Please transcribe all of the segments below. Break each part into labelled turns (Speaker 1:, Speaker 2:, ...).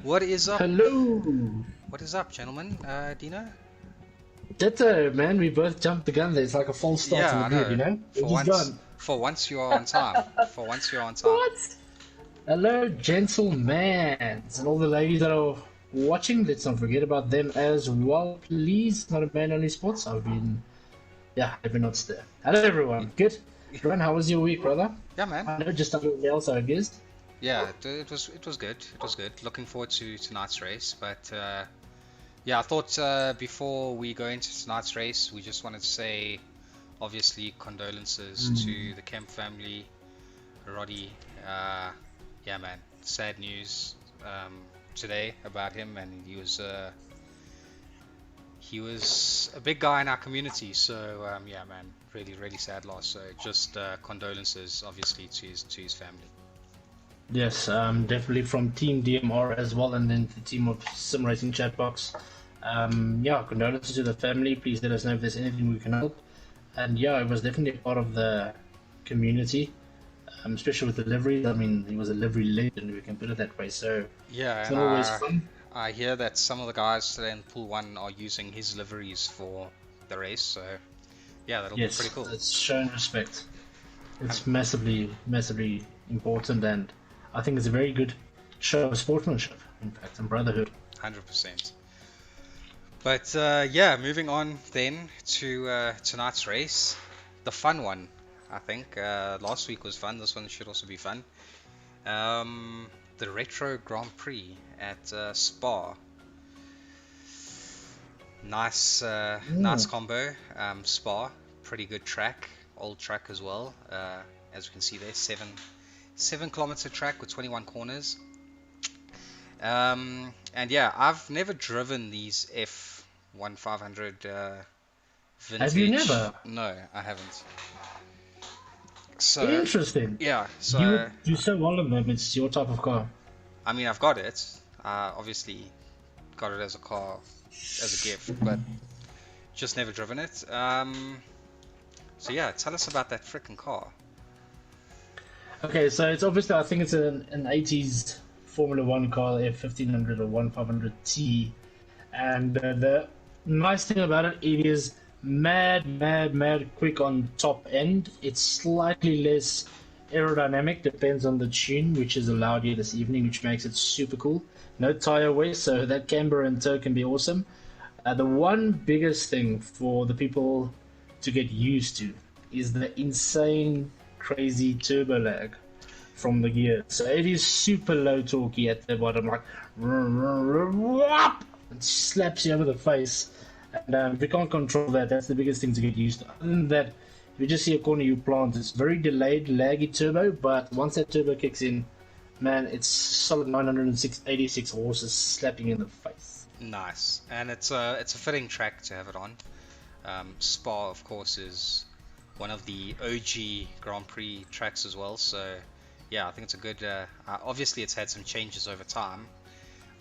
Speaker 1: What is up?
Speaker 2: Hello.
Speaker 1: What is up, gentlemen? Dino?
Speaker 2: Ditto, man. We both jumped the gun there. It's like a false start to
Speaker 1: Yeah,
Speaker 2: the
Speaker 1: I
Speaker 2: grid, you
Speaker 1: know.
Speaker 2: know? We're
Speaker 1: For
Speaker 2: just
Speaker 1: once,
Speaker 2: gone.
Speaker 1: for once you are on time. For once you're on time.
Speaker 2: What? Hello, gentlemen. And all the ladies that are watching, let's not forget about them as well. Please, not a man on sports. I've been not there. Hello,
Speaker 1: Y-
Speaker 2: everyone. Good?
Speaker 1: y-
Speaker 2: Ron, how was your week, brother?
Speaker 1: Yeah, man.
Speaker 2: I know just something else, I guess.
Speaker 1: Yeah, it was good. It was good. Looking forward to tonight's race. But yeah, I thought before we go into tonight's race, we just wanted to say, obviously, condolences to the Kemp family, Roddy. Yeah, man. Sad news today about him, and he was a big guy in our community, so yeah, man, really, really sad loss. So just condolences, obviously, to his family.
Speaker 2: Yes, definitely from Team DMR as well, and then the team of Sim Racing Chatbox. Yeah, condolences to the family. Please let us know if there's anything we can help. And yeah, it was definitely part of the community, especially with the liveries. I mean, he was a livery legend, we can put it that way. So
Speaker 1: Yeah,
Speaker 2: it's
Speaker 1: and
Speaker 2: not always fun.
Speaker 1: I hear that some of the guys today in Pool One are using his liveries for the race. So yeah, that'll be pretty
Speaker 2: Yes,
Speaker 1: cool.
Speaker 2: it's showing respect.
Speaker 1: Hun-
Speaker 2: It's massively, massively important, and I think it's a very good show of sportsmanship, in fact, and brotherhood.
Speaker 1: 100%. But yeah, moving on then to tonight's race, the fun one. I think last week was fun. This one should also be fun. The Retro Grand Prix at Spa. Nice, nice
Speaker 2: Mm.
Speaker 1: combo. Spa, pretty good track, old track as well. As you can see there, 7 kilometer track with 21 corners. And yeah, I've never driven these F1500
Speaker 2: Have you
Speaker 1: vintage.
Speaker 2: never?
Speaker 1: No, I haven't. So
Speaker 2: Interesting.
Speaker 1: yeah,
Speaker 2: You
Speaker 1: so
Speaker 2: would do so well in them. It's your type of car.
Speaker 1: I mean, I've got it. Obviously, got it as a car, as a gift, but just never driven it. So yeah, tell us about that freaking car.
Speaker 2: Okay, so it's obviously I think it's an 80s Formula One car, the F1500 or 1500 T, and the nice thing about it, it is mad, mad, mad quick on top end. It's slightly less aerodynamic, depends on the tune, which is allowed here this evening, which makes it super cool. No tire wear, so that camber and tow can be awesome. The one biggest thing for the people to get used to is the insane, crazy turbo lag from the gear. So it is super low torquey at the bottom, like it slaps you over the face. And if you can't control that, that's the biggest thing to get used to. Other than that, if you just see a corner you plant, it's very delayed, laggy turbo, but once that turbo kicks in, man, it's solid 986 horses slapping in the face.
Speaker 1: Nice, and it's a fitting track to have it on. Spa, of course, is one of the OG Grand Prix tracks as well. So yeah, I think it's a good. Obviously, it's had some changes over time,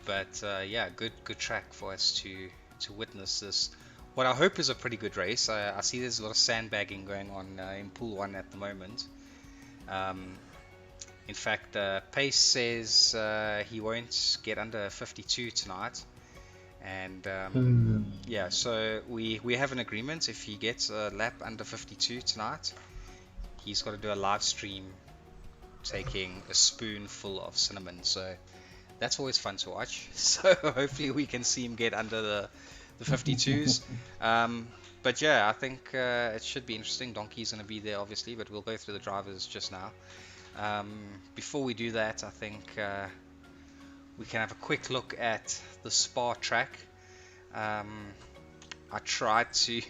Speaker 1: but yeah, good track for us to witness this. What I hope is a pretty good race. I see there's a lot of sandbagging going on in Pool One at the moment. Um, in fact, Pace says he won't get under 52 tonight. And yeah, so we have an agreement. If he gets a lap under 52 tonight, he's got to do a live stream taking a spoonful of cinnamon. So that's always fun to watch. So hopefully we can see him get under the 52s. But yeah, I think it should be interesting. Donkey's going to be there, obviously, but we'll go through the drivers just now. Before we do that, I think we can have a quick look at the Spa track. I tried to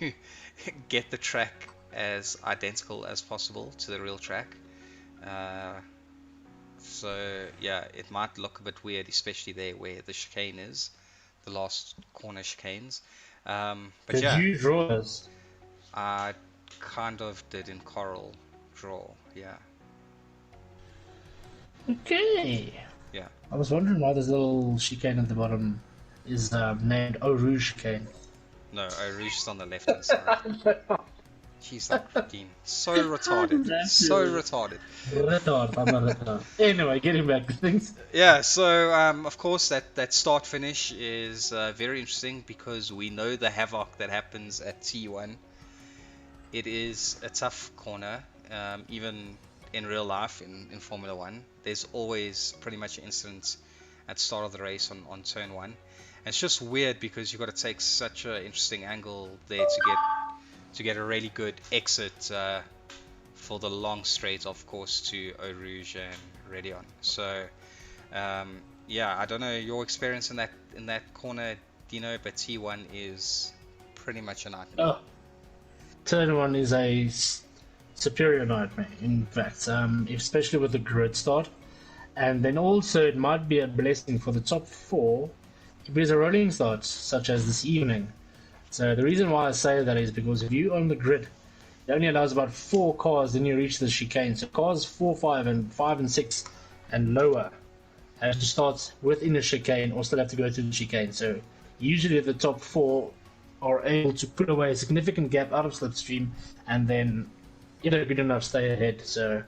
Speaker 1: get the track as identical as possible to the real track. So yeah, it might look a bit weird, especially there where the chicane is, the last corner chicanes. But
Speaker 2: Did
Speaker 1: yeah,
Speaker 2: you draw this?
Speaker 1: I kind of did in Coral draw. Yeah,
Speaker 2: Okay.
Speaker 1: yeah.
Speaker 2: I was wondering why this little chicane at the bottom is named Eau Rouge chicane.
Speaker 1: No, Rouge is on the left hand side. Jeez, that Dean, so retarded, so retarded.
Speaker 2: Retard, I'm not retard. Anyway, getting back to things.
Speaker 1: Yeah, so of course that start finish is very interesting because we know the havoc that happens at T1. It is a tough corner, even in real life in Formula One. There's always pretty much an incident at the start of the race on turn one. And it's just weird because you've got to take such an interesting angle there to get a really good exit for the long straight, of course, to Eau Rouge and Redion. So yeah, I don't know your experience in that corner, Dino, but T1 is pretty much a nightmare.
Speaker 2: Oh, turn one is a superior nightmare, in fact, especially with the grid start. And then also it might be a blessing for the top four if there's a rolling start, such as this evening. So the reason why I say that is because if you own the grid, it only allows about 4 cars, then you reach the chicane. So cars 4, 5, and 5 and 6 and lower have to start within the chicane or still have to go through the chicane. So usually the top 4 are able to put away a significant gap out of slipstream and then get a good enough stay ahead. So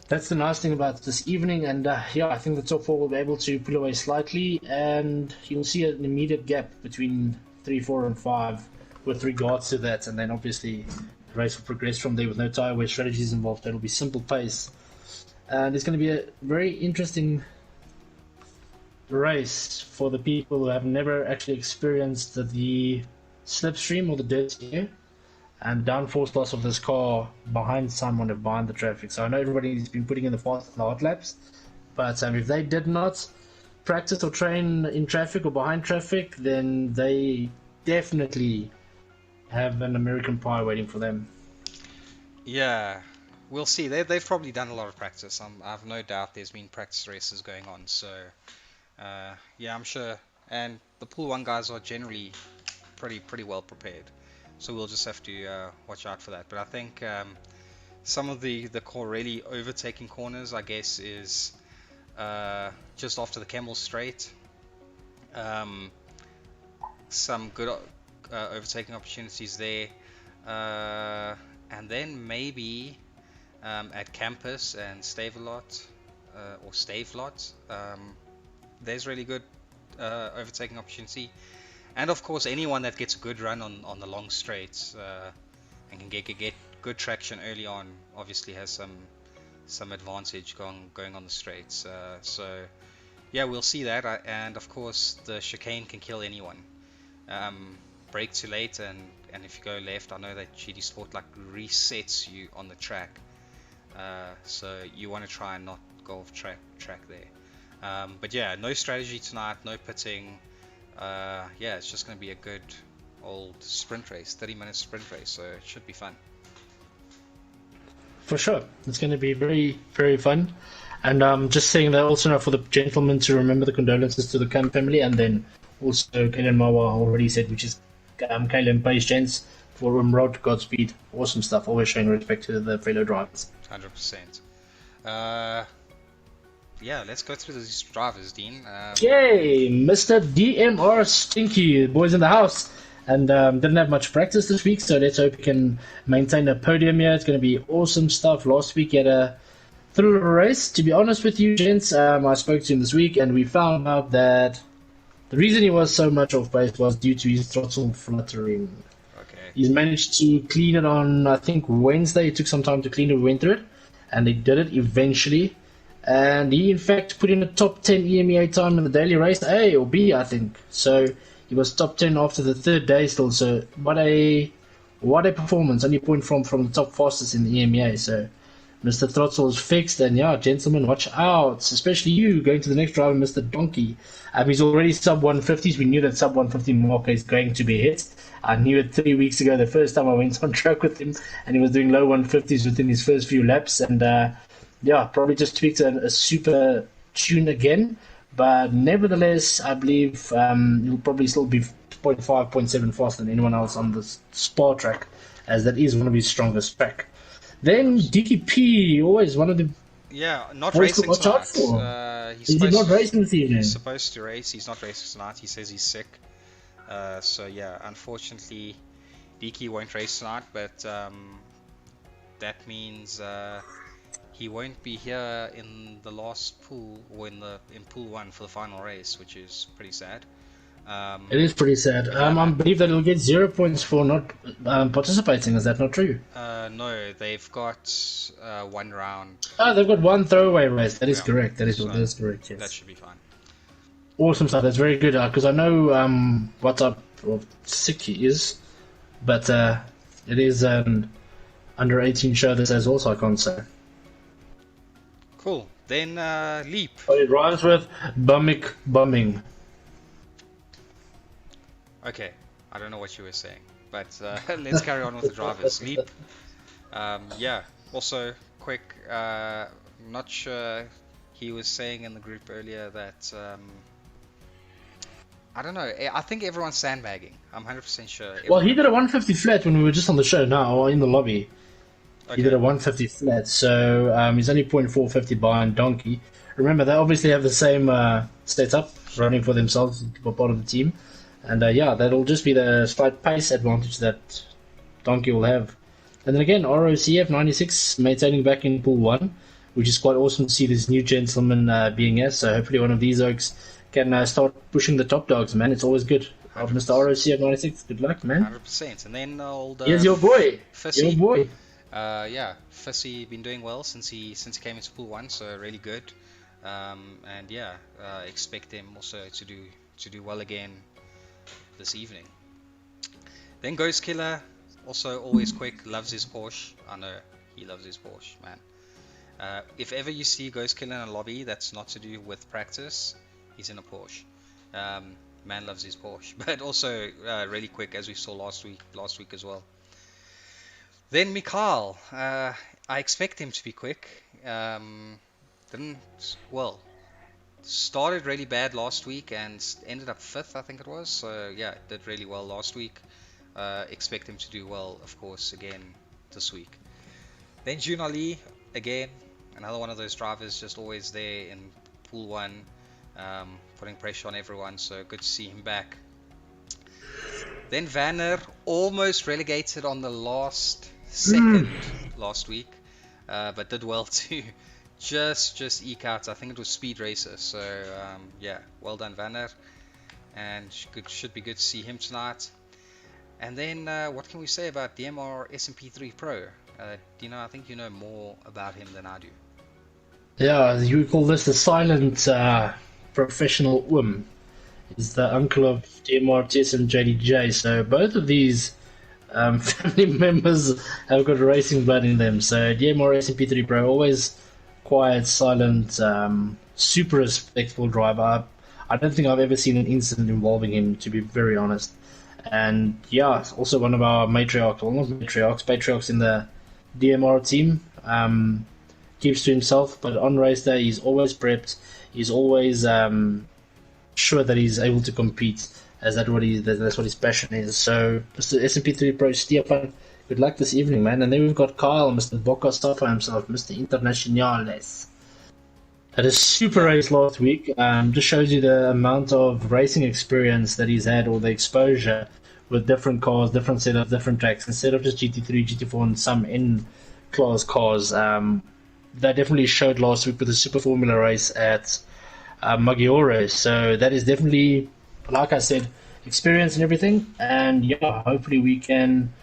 Speaker 2: that's the nice thing about this evening, and yeah, I think the top 4 will be able to pull away slightly, and you'll see an immediate gap between 3, 4, and 5 with regards to that, and then obviously the race will progress from there with no tyre wear strategies involved. It'll be simple pace, and it's going to be a very interesting race for the people who have never actually experienced the slipstream or the dirt air and downforce loss of this car behind someone or behind the traffic. So I know everybody's been putting in the fast and hard laps, but if they did not practice or train in traffic or behind traffic, then they definitely have an American Pie waiting for them.
Speaker 1: Yeah, we'll see. They've probably done a lot of practice. I have no doubt there's been practice races going on. So yeah, I'm sure. And the Pool 1 guys are generally pretty well prepared. So we'll just have to watch out for that. But I think some of the core really overtaking corners, I guess, is just after the Camel Straight. Some good overtaking opportunities there. And then maybe at Campus and Stavelot, or Stavelot, there's really good overtaking opportunity. And of course, anyone that gets a good run on the long straights and can get good traction early on, obviously has some advantage going on the straights. So yeah, we'll see that. And of course, the chicane can kill anyone. Brake too late, and if you go left, I know that GD Sport like resets you on the track. So you want to try and not go off track there. But yeah, no strategy tonight, no pitting. Yeah, it's just going to be a good old sprint race, 30-minute sprint race, so it should be fun.
Speaker 2: For sure, it's going to be very, very fun. And just saying that also now for the gentlemen to remember the condolences to the Camp family, and then also Kaylen Mawa already said, which is Kaylen Page Gents for Rod, Godspeed, awesome stuff, always showing respect to the fellow drivers.
Speaker 1: 100%. Yeah, let's go through these drivers, Dean.
Speaker 2: Yay, Mr. DMR Stinky, boys in the house. And didn't have much practice this week, so let's hope he can maintain a podium here. It's going to be awesome stuff. Last week he had a through race. To be honest with you, gents, I spoke to him this week, and we found out that the reason he was so much off pace was due to his throttle fluttering.
Speaker 1: Okay.
Speaker 2: He's managed to clean it on, I think, Wednesday. It took some time to clean it. We went through it, and they did it eventually. And he, in fact, put in a top 10 EMEA time in the daily race, A or B, I think. So he was top 10 after the third day still. So what a performance. Only a point from the top fastest in the EMEA. So Mr. Throttle is fixed. And yeah, gentlemen, watch out. Especially you going to the next driver, Mr. Donkey. He's already sub 150s. We knew that sub 150 marker is going to be hit. I knew it 3 weeks ago, the first time I went on track with him. And he was doing low 150s within his first few laps. And yeah, probably just tweaked a super tune again. But nevertheless, I believe he'll probably still be 0.5, 0.7 faster than anyone else on the Spa track, as that is one of his strongest track. Then DKP, always one of the...
Speaker 1: Yeah, not racing tonight.
Speaker 2: He's not racing this evening.
Speaker 1: He's supposed to race. He's not racing tonight. He says he's sick. So yeah, unfortunately, Beaky won't race tonight, but that means he won't be here in the last pool, or in pool 1 for the final race, which is pretty sad.
Speaker 2: It is pretty sad.
Speaker 1: Yeah,
Speaker 2: I
Speaker 1: man.
Speaker 2: believe that he'll get 0 points for not participating. Is that not true?
Speaker 1: No, they've got 1 round.
Speaker 2: Oh, they've got one throwaway race. That is
Speaker 1: Yeah,
Speaker 2: correct. That is
Speaker 1: so
Speaker 2: correct.
Speaker 1: that
Speaker 2: Yes.
Speaker 1: should be fine.
Speaker 2: Awesome stuff. That's very good. Because I know what type of sick he is, but it is an under 18 show that says also I can't say.
Speaker 1: Cool. Then Leap.
Speaker 2: But it rhymes with bumming.
Speaker 1: Okay, I don't know what you were saying, but let's carry on with the drivers. Leap. Yeah. Also, quick. Not sure. He was saying in the group earlier that I don't know. I think everyone's sandbagging. I'm 100% sure.
Speaker 2: Well, he did a 150 flat when we were just on the show now, or in the lobby.
Speaker 1: Okay.
Speaker 2: He did a 150 flat, so he's only 0.450 behind Donkey. Remember, they obviously have the same setup running for themselves for part of the team. And yeah, that'll just be the slight pace advantage that Donkey will have. And then again, ROCF 96 maintaining back in pool 1, which is quite awesome to see this new gentleman being here. So hopefully one of these oaks can start pushing the top dogs, man. It's always good. Mr. ROCF 96, good luck, man.
Speaker 1: 100%. And then old
Speaker 2: Here's your boy.
Speaker 1: Fissy.
Speaker 2: Your boy.
Speaker 1: Yeah, Fissy been doing well since he came into pool 1, so really good. And yeah, expect him also to do well again this evening. Then Ghost Killer, also always quick, loves his Porsche. I know he loves his Porsche, man. If ever you see Ghost Killer in a lobby that's not to do with practice, he's in a Porsche. Man loves his Porsche, but also really quick, as we saw last week as well. Then Mikhail, I expect him to be quick. Started really bad last week and ended up 5th, I think it was. So yeah, did really well last week. Expect him to do well, of course, again this week. Then JunAllie, again, another one of those drivers just always there in pool 1, putting pressure on everyone. So good to see him back. Then Vanner, almost relegated on the last second last week, but did well to just eke out. I think it was Speed Racer. So yeah, well done Vanner, and should be good to see him tonight. And then what can we say about DMR SMP3 Pro? I think you know more about him than I do.
Speaker 2: Yeah, you call this the silent professional He's the uncle of DMR, TS, and JDJ. So both of these family members have got racing blood in them. So DMR SMP3 Pro, always quiet, silent, super respectful driver. I don't think I've ever seen an incident involving him, to be very honest. And yeah, also one of our patriarchs in the DMR team. Keeps to himself, but on race day he's always prepped. He's always sure that he's able to compete, as that's what his passion is. So Mr. SMP3 Pro Stefan, good luck this evening, man. And then we've got Kyle, Mr. Boca Safa himself, Mr. Internationales. Had a super race last week. Just shows you the amount of racing experience that he's had, or the exposure with different cars, different setups, different tracks, instead of just GT3, GT4, and some N-class cars. That definitely showed last week with the Super Formula race at Maggiore. So that is definitely, like I said, experience and everything. And yeah, hopefully we can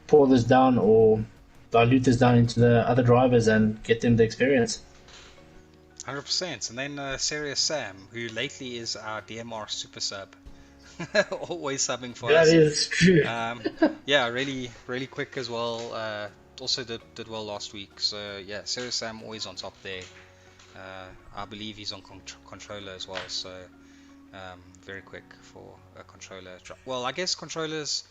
Speaker 2: pour this down or dilute this down into the other drivers and get them the experience.
Speaker 1: 100%. And then Serious Sam, who lately is our DMR super sub. Always subbing for us.
Speaker 2: That is true.
Speaker 1: Yeah, really quick as well. Also did well last week. So yeah, Serious Sam always on top there. I believe he's on controller as well. So very quick for a controller. Well, I guess controllers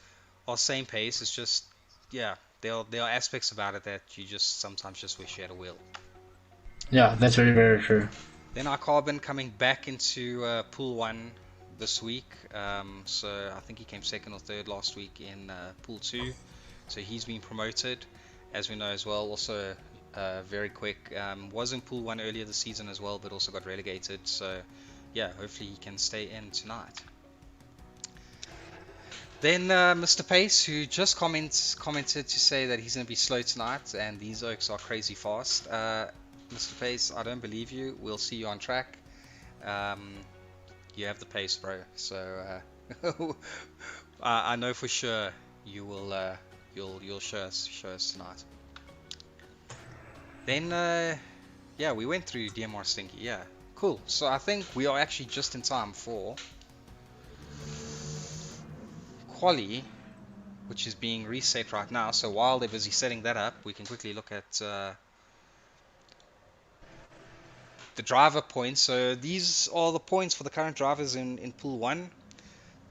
Speaker 1: are same pace. It's just, yeah, there are aspects about it that you just sometimes just wish you had a wheel.
Speaker 2: Yeah, that's very, very true.
Speaker 1: Then iCarbon coming back into pool 1 this week. So I think he came 2nd or 3rd last week in pool 2. So he's been promoted, as we know as well. Also very quick. Was in pool 1 earlier this season as well, but also got relegated. So yeah, hopefully he can stay in tonight. Then Mr. Pace, who just commented to say that he's going to be slow tonight, and these oaks are crazy fast. Mr. Pace, I don't believe you. We'll see you on track. You have the pace, bro. So I know for sure you will. You'll show us tonight. Then yeah, we went through DMR Stinky. Yeah, cool. So I think we are actually just in time for quali, which is being reset right now. So while they're busy setting that up, we can quickly look at the driver points. So these are the points for the current drivers in Pool 1.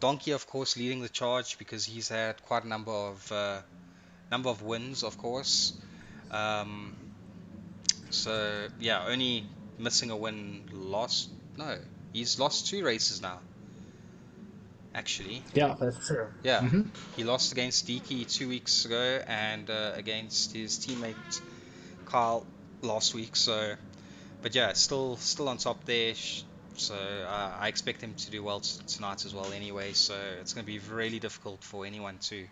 Speaker 1: Donkey, of course, leading the charge because he's had quite a number of wins, of course. So yeah, only missing a win lost. No, he's lost 2 races now. Actually,
Speaker 2: Yeah, that's true.
Speaker 1: yeah, he lost against Deaky 2 weeks ago and against his teammate Kyle last week. So, but yeah, still on top there. So I expect him to do well tonight as well. Anyway, so it's going to be really difficult for anyone to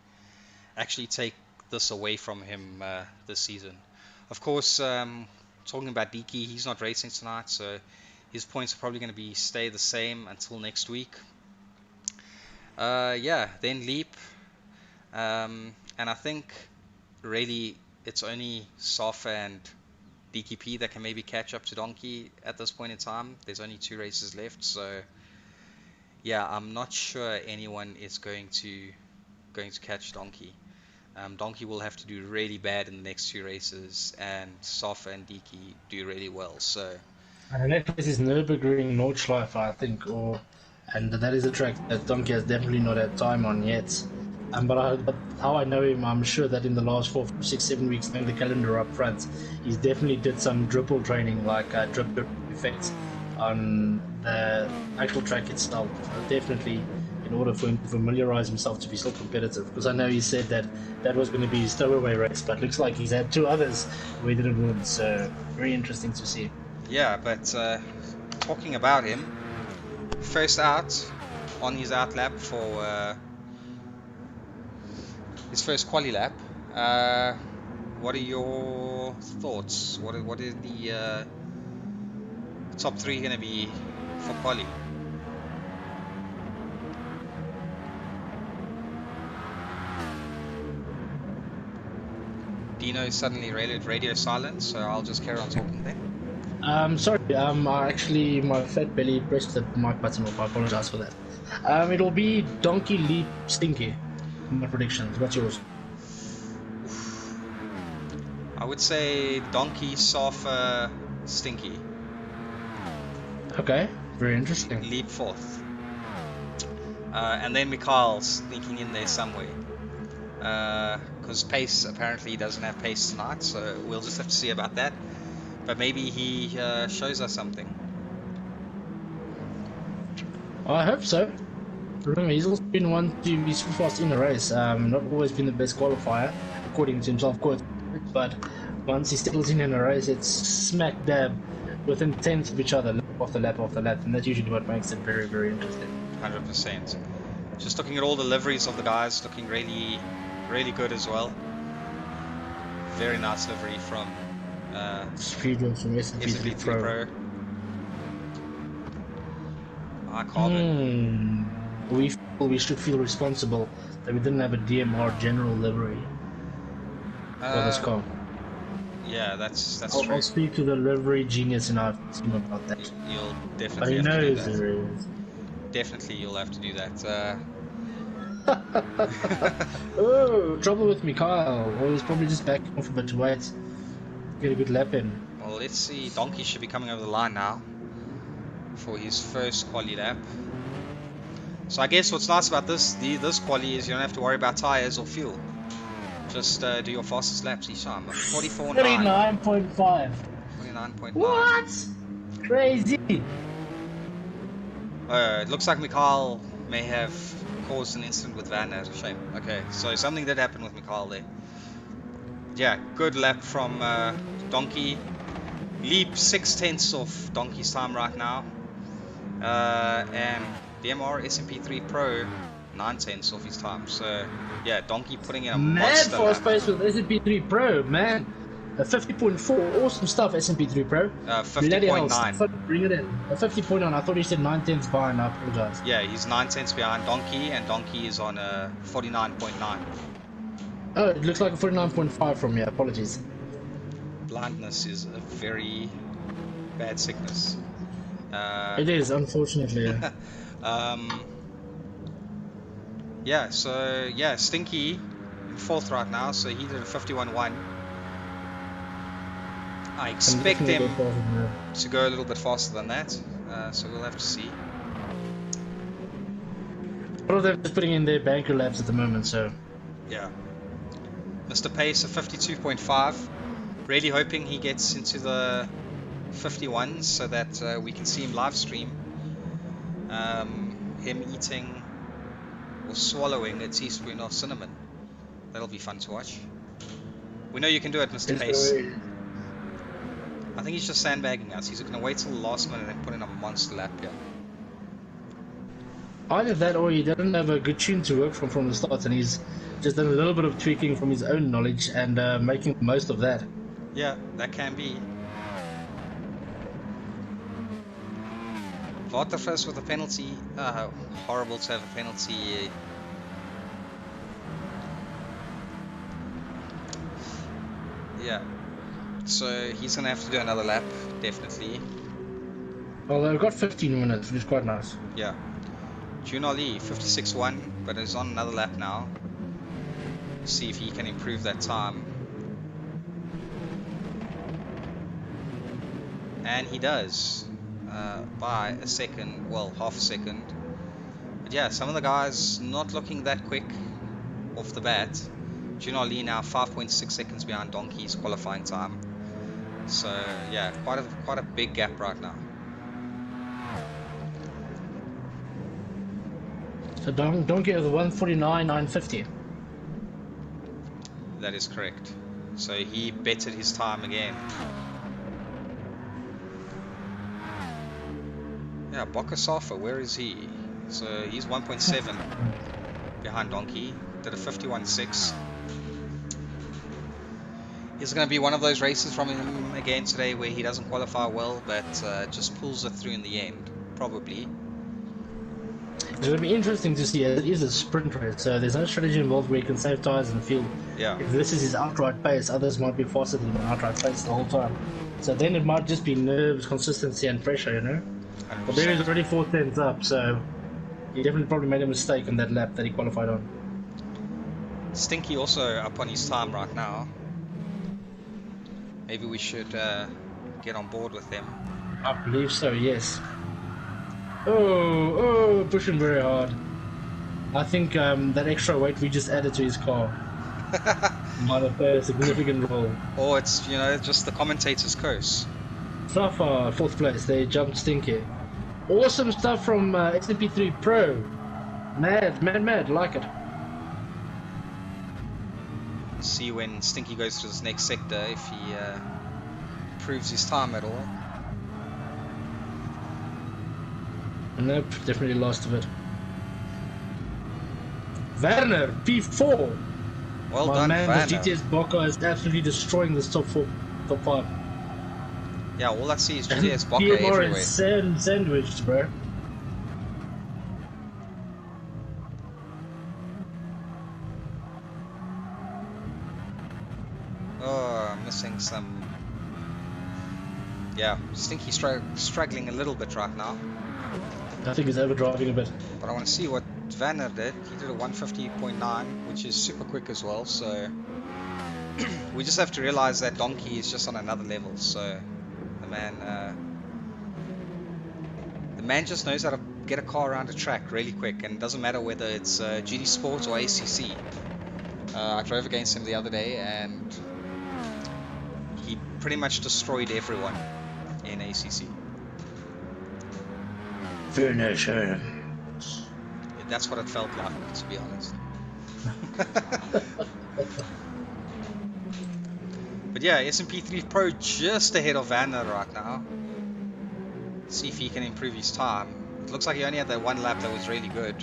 Speaker 1: actually take this away from him this season. Of course, talking about Deaky, he's not racing tonight, so his points are probably going to stay the same until next week. Yeah, then Leap, and I think really it's only Safa and DKP that can maybe catch up to Donkey at this point in time. There's only 2 races left, so yeah, I'm not sure anyone is going to catch Donkey. Donkey will have to do really bad in the next 2 races, and Safa and Deaky do really well. So,
Speaker 2: And the next race is Nürburgring Nordschleife, I think, and that is a track that Donkey has definitely not had time on yet. But how I know him, I'm sure that in the last 4, 6, 7 weeks, knowing the calendar up front, he's definitely did some dribble training, like drip effects on the actual track itself. Definitely, in order for him to familiarize himself to be still competitive. Because I know he said that was going to be his stowaway race, but looks like he's had 2 others where he didn't win. So very interesting to see.
Speaker 1: yeah, but talking about him, first out on his out lap for his first quali lap. What are your thoughts? What are the top 3 going to be for quali? Dino is suddenly radio silent, so I'll just carry on talking then.
Speaker 2: Sorry, actually my fat belly pressed the mic button off. I apologize for that. It'll be Donkey, Leap, Stinky. My predictions. What's yours?
Speaker 1: I would say Donkey, Safa, Stinky.
Speaker 2: Okay, very interesting.
Speaker 1: Leap 4th. And then Mikhail sneaking in there somewhere. Because Pace apparently doesn't have pace tonight, so we'll just have to see about that. But maybe he shows us something.
Speaker 2: I hope so. Remember, he's also been one to be super fast in a race. Not always been the best qualifier, according to himself, quote. But once he settles in a race, it's smack dab within tenths of each other, lap after lap after lap, and that's usually what makes it very, very interesting.
Speaker 1: 100%. Just looking at all the liveries of the guys, looking really, really good as well. Very nice livery from
Speaker 2: Speedway from
Speaker 1: S1500 Pro. iCarbon.
Speaker 2: We should feel responsible that we didn't have a DMR general livery for this car.
Speaker 1: Yeah, that's true.
Speaker 2: I'll speak to the livery genius in our team about that.
Speaker 1: You'll
Speaker 2: But
Speaker 1: definitely
Speaker 2: he
Speaker 1: have to do
Speaker 2: knows
Speaker 1: that.
Speaker 2: there is.
Speaker 1: Definitely, you'll have to do that.
Speaker 2: Oh, trouble with Mikhail. Or he's probably just backing off a bit to wait. Get a good lap in.
Speaker 1: Well, let's see. Donkey should be coming over the line now for his first quali lap. So I guess what's nice about this quali is you don't have to worry about tires or fuel. Just do your fastest laps each time. 44.9.
Speaker 2: 49.5.
Speaker 1: 49.9.
Speaker 2: What? Crazy.
Speaker 1: It looks like Mikhail may have caused an incident with Van. Shame. Okay, so something did happen with Mikhail there. Yeah, good lap from Donkey. Leap 6/10 of Donkey's time right now. And DMR SMP3 Pro 9/10 off his time. So yeah, Donkey putting in a
Speaker 2: Mad
Speaker 1: monster
Speaker 2: fast
Speaker 1: lap.
Speaker 2: pace with SMP3 Pro, man. A 50.4, awesome stuff, SMP3 Pro. Bloody hell,
Speaker 1: 50.9.
Speaker 2: bring it in. A 50.9, I thought you said 9/10 behind, I apologize.
Speaker 1: Yeah, he's 9/10 behind Donkey, and Donkey is on a 49.9.
Speaker 2: Oh, it looks like a 49.5 from me, apologies.
Speaker 1: Blindness is a very bad sickness.
Speaker 2: It is, unfortunately. Yeah.
Speaker 1: Yeah, so yeah, Stinky in 4th right now, so he did a 51.1. I expect him to go a little bit faster than that, so we'll have to see.
Speaker 2: All of them just putting in their banker laps at the moment, so
Speaker 1: yeah. Mr. Pace a 52.5. Really hoping he gets into the 51s so that we can see him live stream. Him eating or swallowing a teaspoon of cinnamon. That'll be fun to watch. We know you can do it, Mr. Pace. I think he's just sandbagging us. He's going to wait till the last minute and put in a monster lap here.
Speaker 2: Either that or he didn't have a good tune to work from the start, and he's just done a little bit of tweaking from his own knowledge and making the most of that.
Speaker 1: Yeah, that can be. VarswaterVis with a penalty. Horrible to have a penalty. Yeah. So he's going to have to do another lap, definitely.
Speaker 2: Well, they've got 15 minutes, which is quite nice.
Speaker 1: Yeah. JunAllie, 56.1, but is on another lap now. See if he can improve that time. And he does. By a second, well, half a second. But yeah, some of the guys not looking that quick off the bat. JunAllie now 5.6 seconds behind Donkey's qualifying time. So yeah, quite a big gap right now.
Speaker 2: So Donkey has a 149.950.
Speaker 1: That is correct. So he bettered his time again. Yeah, Bokasafa, where is he? So he's 1.7 behind Donkey. Did a 51.6. It's going to be one of those races from him again today where he doesn't qualify well, but just pulls it through in the end, probably.
Speaker 2: It'll be interesting to see. It is a sprint race, so there's no strategy involved where you can save tires and fuel.
Speaker 1: Yeah.
Speaker 2: If this is his outright pace, others might be faster than the outright pace the whole time. So then it might just be nerves, consistency, and pressure, you know?
Speaker 1: 100%.
Speaker 2: But there is already 4/10 up, so he definitely probably made a mistake on that lap that he qualified on.
Speaker 1: Stinky also up on his time right now. Maybe we should get on board with them.
Speaker 2: I believe so, yes. Oh, pushing very hard. I think that extra weight we just added to his car might have played a significant role.
Speaker 1: Or it's, you know, just the commentator's curse.
Speaker 2: So far, 4th place, they jumped Stinky. Awesome stuff from SMP3 Pro. Mad, like it.
Speaker 1: See when Stinky goes to this next sector if he improves his time at all.
Speaker 2: Nope, definitely lost a bit. Werner, P4.
Speaker 1: Well
Speaker 2: My
Speaker 1: done,
Speaker 2: man,
Speaker 1: Werner.
Speaker 2: the GTS Bocca is absolutely destroying this top 5.
Speaker 1: Yeah, all I see is GTS Bocca
Speaker 2: PMR
Speaker 1: everywhere.
Speaker 2: is sandwiched, bro.
Speaker 1: Oh, I'm missing some. Yeah, Stinky struggling a little bit right now.
Speaker 2: I think he's overdriving a bit.
Speaker 1: But I want to see what Werner did. He did a 150.9, which is super quick as well. So we just have to realize that Donkey is just on another level. So the man just knows how to get a car around a track really quick, and it doesn't matter whether it's GT Sports or ACC. I drove against him the other day, and he pretty much destroyed everyone in ACC.
Speaker 2: Finisher.
Speaker 1: That's what it felt like, to be honest. But yeah, SMP3 Pro just ahead of Werner right now. See if he can improve his time. It looks like he only had that one lap that was really good.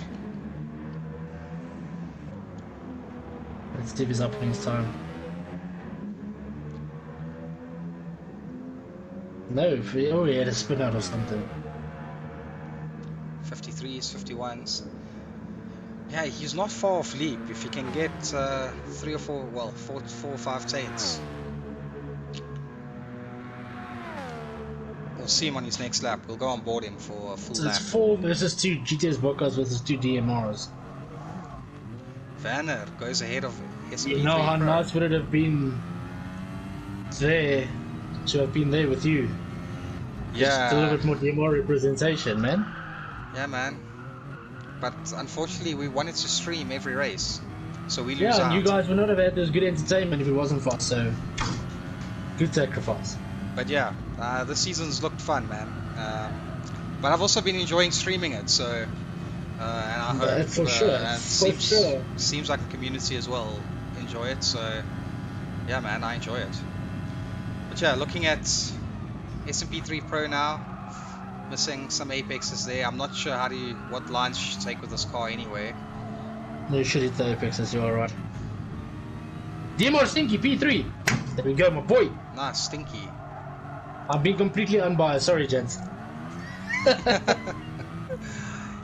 Speaker 2: Let's see if he's upping his time. No, oh, he had a spin out or something.
Speaker 1: 53s, 51s. Yeah, he's not far off leap. If he can get 3 or 4, well, 4 or 5 tails. We'll see him on his next lap. We'll go on board him for a full
Speaker 2: So
Speaker 1: lap.
Speaker 2: it's 4 versus 2 GTS Bocas versus 2 DMRs.
Speaker 1: Werner goes ahead of SP3
Speaker 2: You know how
Speaker 1: Pro.
Speaker 2: nice would it have been there to have been there with you?
Speaker 1: Yeah.
Speaker 2: Just a little bit more DMR representation, man.
Speaker 1: Yeah, man. But unfortunately, we wanted to stream every race, so we lose
Speaker 2: Yeah,
Speaker 1: out.
Speaker 2: and you guys would not have had this good entertainment if it wasn't for us, so good sacrifice.
Speaker 1: But yeah, the season's looked fun, man. But I've also been enjoying streaming it, so and I hope
Speaker 2: for sure,
Speaker 1: and seems like the community as well enjoy it. So yeah, man, I enjoy it. But yeah, looking at SMP3 Pro now, missing some apexes there. I'm not sure what lines you should take with this car anyway.
Speaker 2: No, you should hit the apexes, you're alright. DMR Stinky P3! There we go, my boy!
Speaker 1: Nice, Stinky.
Speaker 2: I'm being completely unbiased, sorry gents.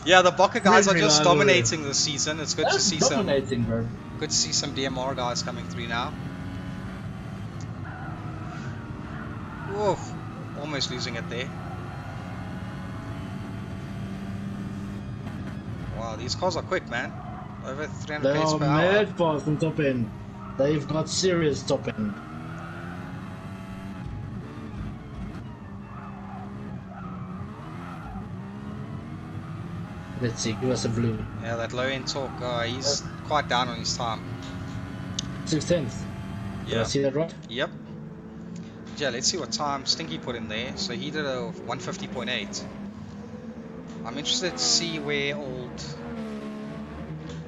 Speaker 1: Yeah, the Boca guys are
Speaker 2: Very
Speaker 1: just
Speaker 2: reliable.
Speaker 1: dominating this season. It's good to see
Speaker 2: dominating, bro.
Speaker 1: good to see some DMR guys coming through now. Whoa, almost losing it there. Wow, these cars are quick, man. Over 300
Speaker 2: They
Speaker 1: pace
Speaker 2: are
Speaker 1: per hour.
Speaker 2: mad fast on top end. They've got serious top end. Let's see, give us a blue.
Speaker 1: Yeah, that low end torque, he's quite down on his time.
Speaker 2: 6/10. Did I see that right?
Speaker 1: Yep. Yeah, let's see what time Stinky put in there. So he did a 150.8. I'm interested to see where old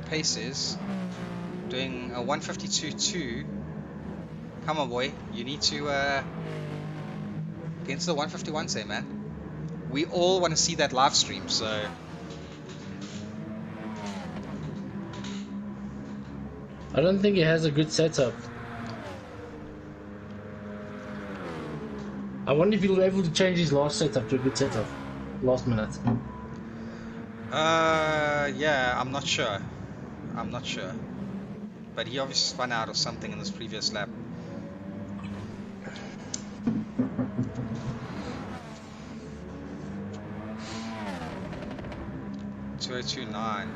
Speaker 1: Pace is. Doing a 152.2. Come on, boy. You need to get into the 151 say, man. We all want to see that live stream, so...
Speaker 2: I don't think he has a good setup. I wonder if he'll be able to change his last setup to a good setup. Last minute.
Speaker 1: Yeah, I'm not sure. I'm not sure. But he obviously spun out of something in this previous lap. .2029.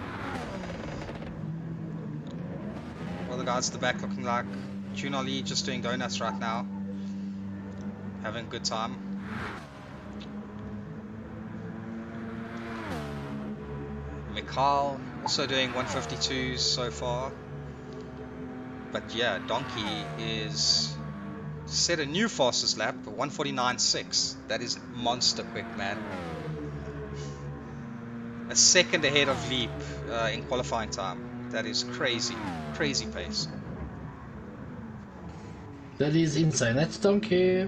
Speaker 1: Well, the guys at the back looking like JunAllie just doing donuts right now. Having a good time. Mikhail also doing 152s so far. But yeah, Donkey is set a new fastest lap, 149.6. That is monster quick, man. A second ahead of Leap in qualifying time. That is crazy, crazy pace.
Speaker 2: That is insane. That's Donkey.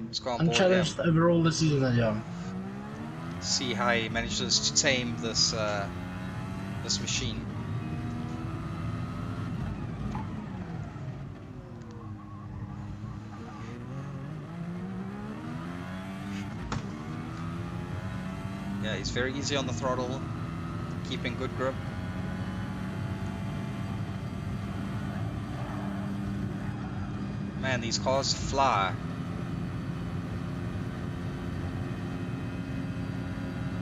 Speaker 1: Let's go on board
Speaker 2: Unchallenged overall this season, yeah.
Speaker 1: See how he manages to tame this this machine. Yeah, he's very easy on the throttle, keeping good grip. Man, these cars fly.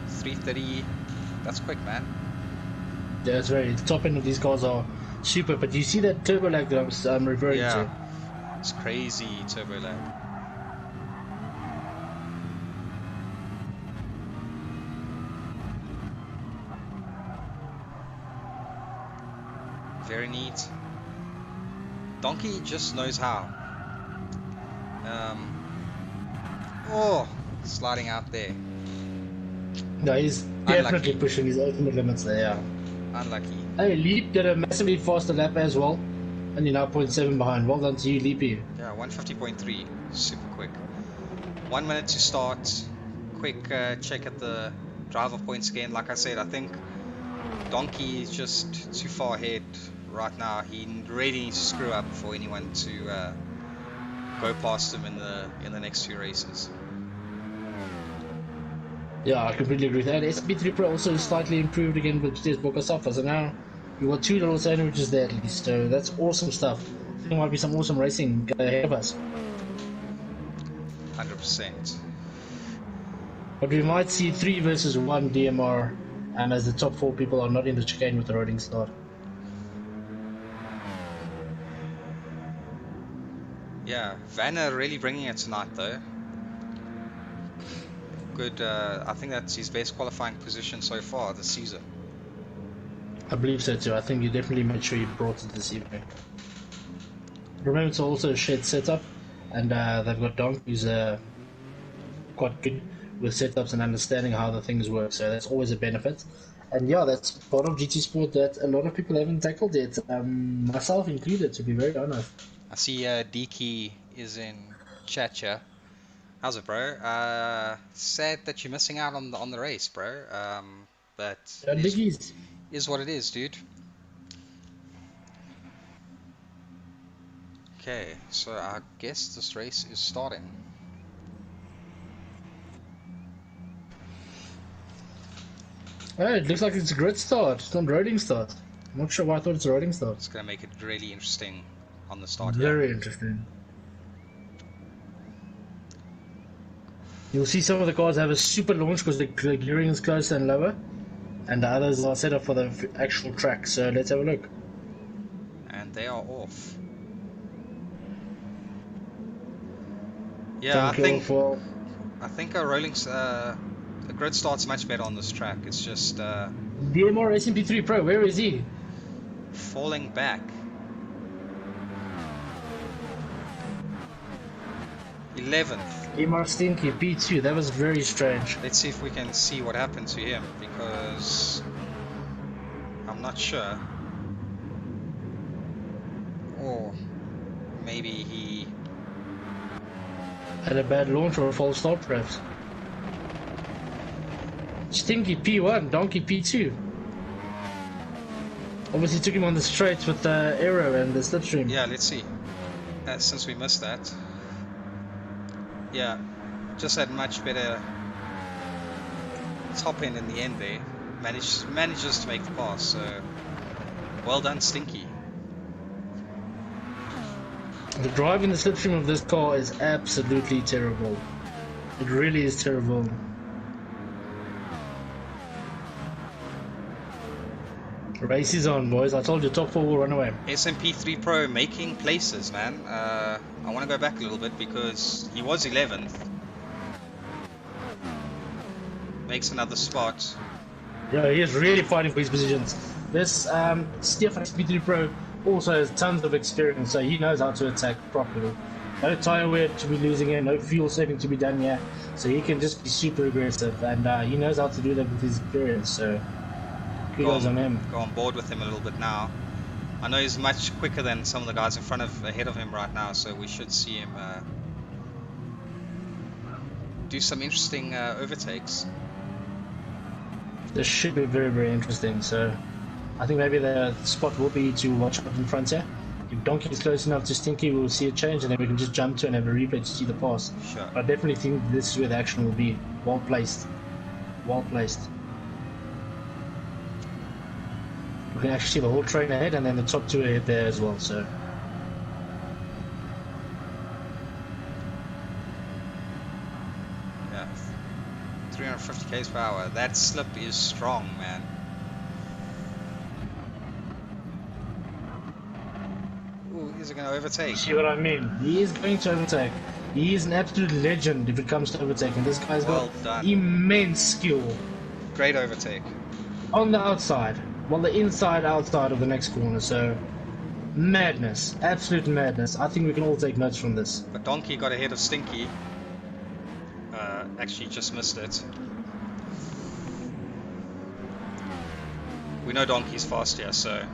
Speaker 1: 330, that's quick, man.
Speaker 2: Yeah, it's very. The top end of these cars are super, but you see that turbo lag that I'm referring to?
Speaker 1: It's crazy turbo lag. Very neat. Donkey just knows how. Oh, sliding out there.
Speaker 2: No, he's definitely
Speaker 1: Unlucky.
Speaker 2: pushing his ultimate limits there, yeah.
Speaker 1: Unlucky.
Speaker 2: Hey, Leap did a massively faster lap as well, and you're now 0.7 behind. Well done to you, Leapy.
Speaker 1: Yeah, 150.3, super quick. 1 minute to start. Quick check at the driver points again. Like I said, I think Donkey is just too far ahead right now. He really needs to screw up for anyone to go past him in the next few races.
Speaker 2: Yeah, I completely agree with that. SP3 Pro also slightly improved again with today's Bokasafa, so now you got 2 little sandwiches there at least, so that's awesome stuff. I think there might be some awesome racing ahead of us.
Speaker 1: 100%.
Speaker 2: But we might see 3 versus 1 DMR, as the top 4 people are not in the chicane with the rolling start.
Speaker 1: Yeah, Vanna really bringing it tonight though. Good, I think that's his best qualifying position so far this season.
Speaker 2: I believe so too. I think you definitely made sure you brought it this evening. Remember, it's also a shared setup, and they've got Donk, who's quite good with setups and understanding how the things work, so that's always a benefit. And yeah, that's part of GT Sport that a lot of people haven't tackled yet, myself included, to be very honest.
Speaker 1: I see Diki is in chat here. How's it, bro? Sad that you're missing out on the race, bro. But is what it is, dude. Okay, so I guess this race is starting.
Speaker 2: Oh, it looks like it's a grid start. It's not roading start. I'm not sure why I thought it's a roading start.
Speaker 1: It's gonna make it really interesting on the start.
Speaker 2: Very interesting. You'll see some of the cars have a super launch because the gearing is closer and lower, and the others are set up for the actual track. So let's have a look.
Speaker 1: And they are off. Yeah, I think a grid start's much better on this track. It's just
Speaker 2: DMR SMP3 Pro, where is he?
Speaker 1: Falling back. 11th.
Speaker 2: DMR Stinky P2. That was very strange.
Speaker 1: Let's see if we can see what happened to him, because I'm not sure. Or maybe he
Speaker 2: had a bad launch or a false start, perhaps. Stinky P1, Donkey P2. Obviously took him on the straights with the aero and the slipstream.
Speaker 1: Yeah, let's see. Since we missed that. Yeah, just had much better top end in the end there. Manages to make the pass, so well done, Stinky.
Speaker 2: The drive in the slipstream of this car is absolutely terrible. It really is terrible. Race is on, boys. I told you, top 4 will run away.
Speaker 1: SMP3 Pro making places, man. I want to go back a little bit because he was 11th. Makes another spot.
Speaker 2: Yeah, he is really fighting for his positions. This Stefan SP3 Pro also has tons of experience, so he knows how to attack properly. No tire wear to be losing here, no fuel saving to be done here, so he can just be super aggressive, and he knows how to do that with his experience, so kudos on him.
Speaker 1: Go on board with him a little bit now. I know he's much quicker than some of the guys ahead of him right now, so we should see him do some interesting overtakes.
Speaker 2: This should be very, very interesting, so I think maybe the spot will be to watch out in front here. If Donkey is close enough to Stinky, we'll see a change, and then we can just jump to and have a replay to see the pass.
Speaker 1: Sure.
Speaker 2: But I definitely think this is where the action will be. Well placed. Well placed. We can actually see the whole train ahead, and then the top 2 ahead there as well, so.
Speaker 1: Yeah. 350 k's per hour. That slip is strong, man. Ooh, is he going to overtake?
Speaker 2: See what I mean? He is going to overtake. He is an absolute legend if it comes to overtaking. This guy's got immense skill.
Speaker 1: Great overtake.
Speaker 2: On the outside. Well, the outside of the next corner, so madness, absolute madness. I think we can all take notes from this.
Speaker 1: But Donkey got ahead of Stinky. Actually just missed it. We know Donkey's fast here, so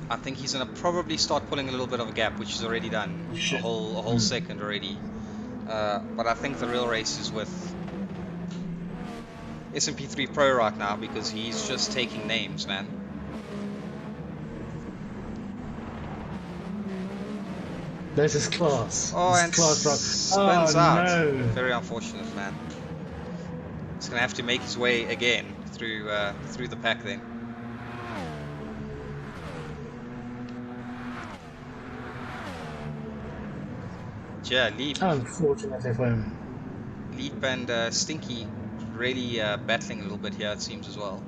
Speaker 1: I think he's going to probably start pulling a little bit of a gap, which he's already done. A whole second already. But I think the real race is with SMP3 Pro right now, because he's just taking names, man.
Speaker 2: This is class.
Speaker 1: Oh,
Speaker 2: This
Speaker 1: and
Speaker 2: is class, bro.
Speaker 1: spins
Speaker 2: Oh
Speaker 1: out.
Speaker 2: no.
Speaker 1: Very unfortunate, man. He's gonna have to make his way again through the pack then. Yeah, Leap
Speaker 2: Unfortunately for him.
Speaker 1: and Stinky really battling a little bit here, it seems, as well.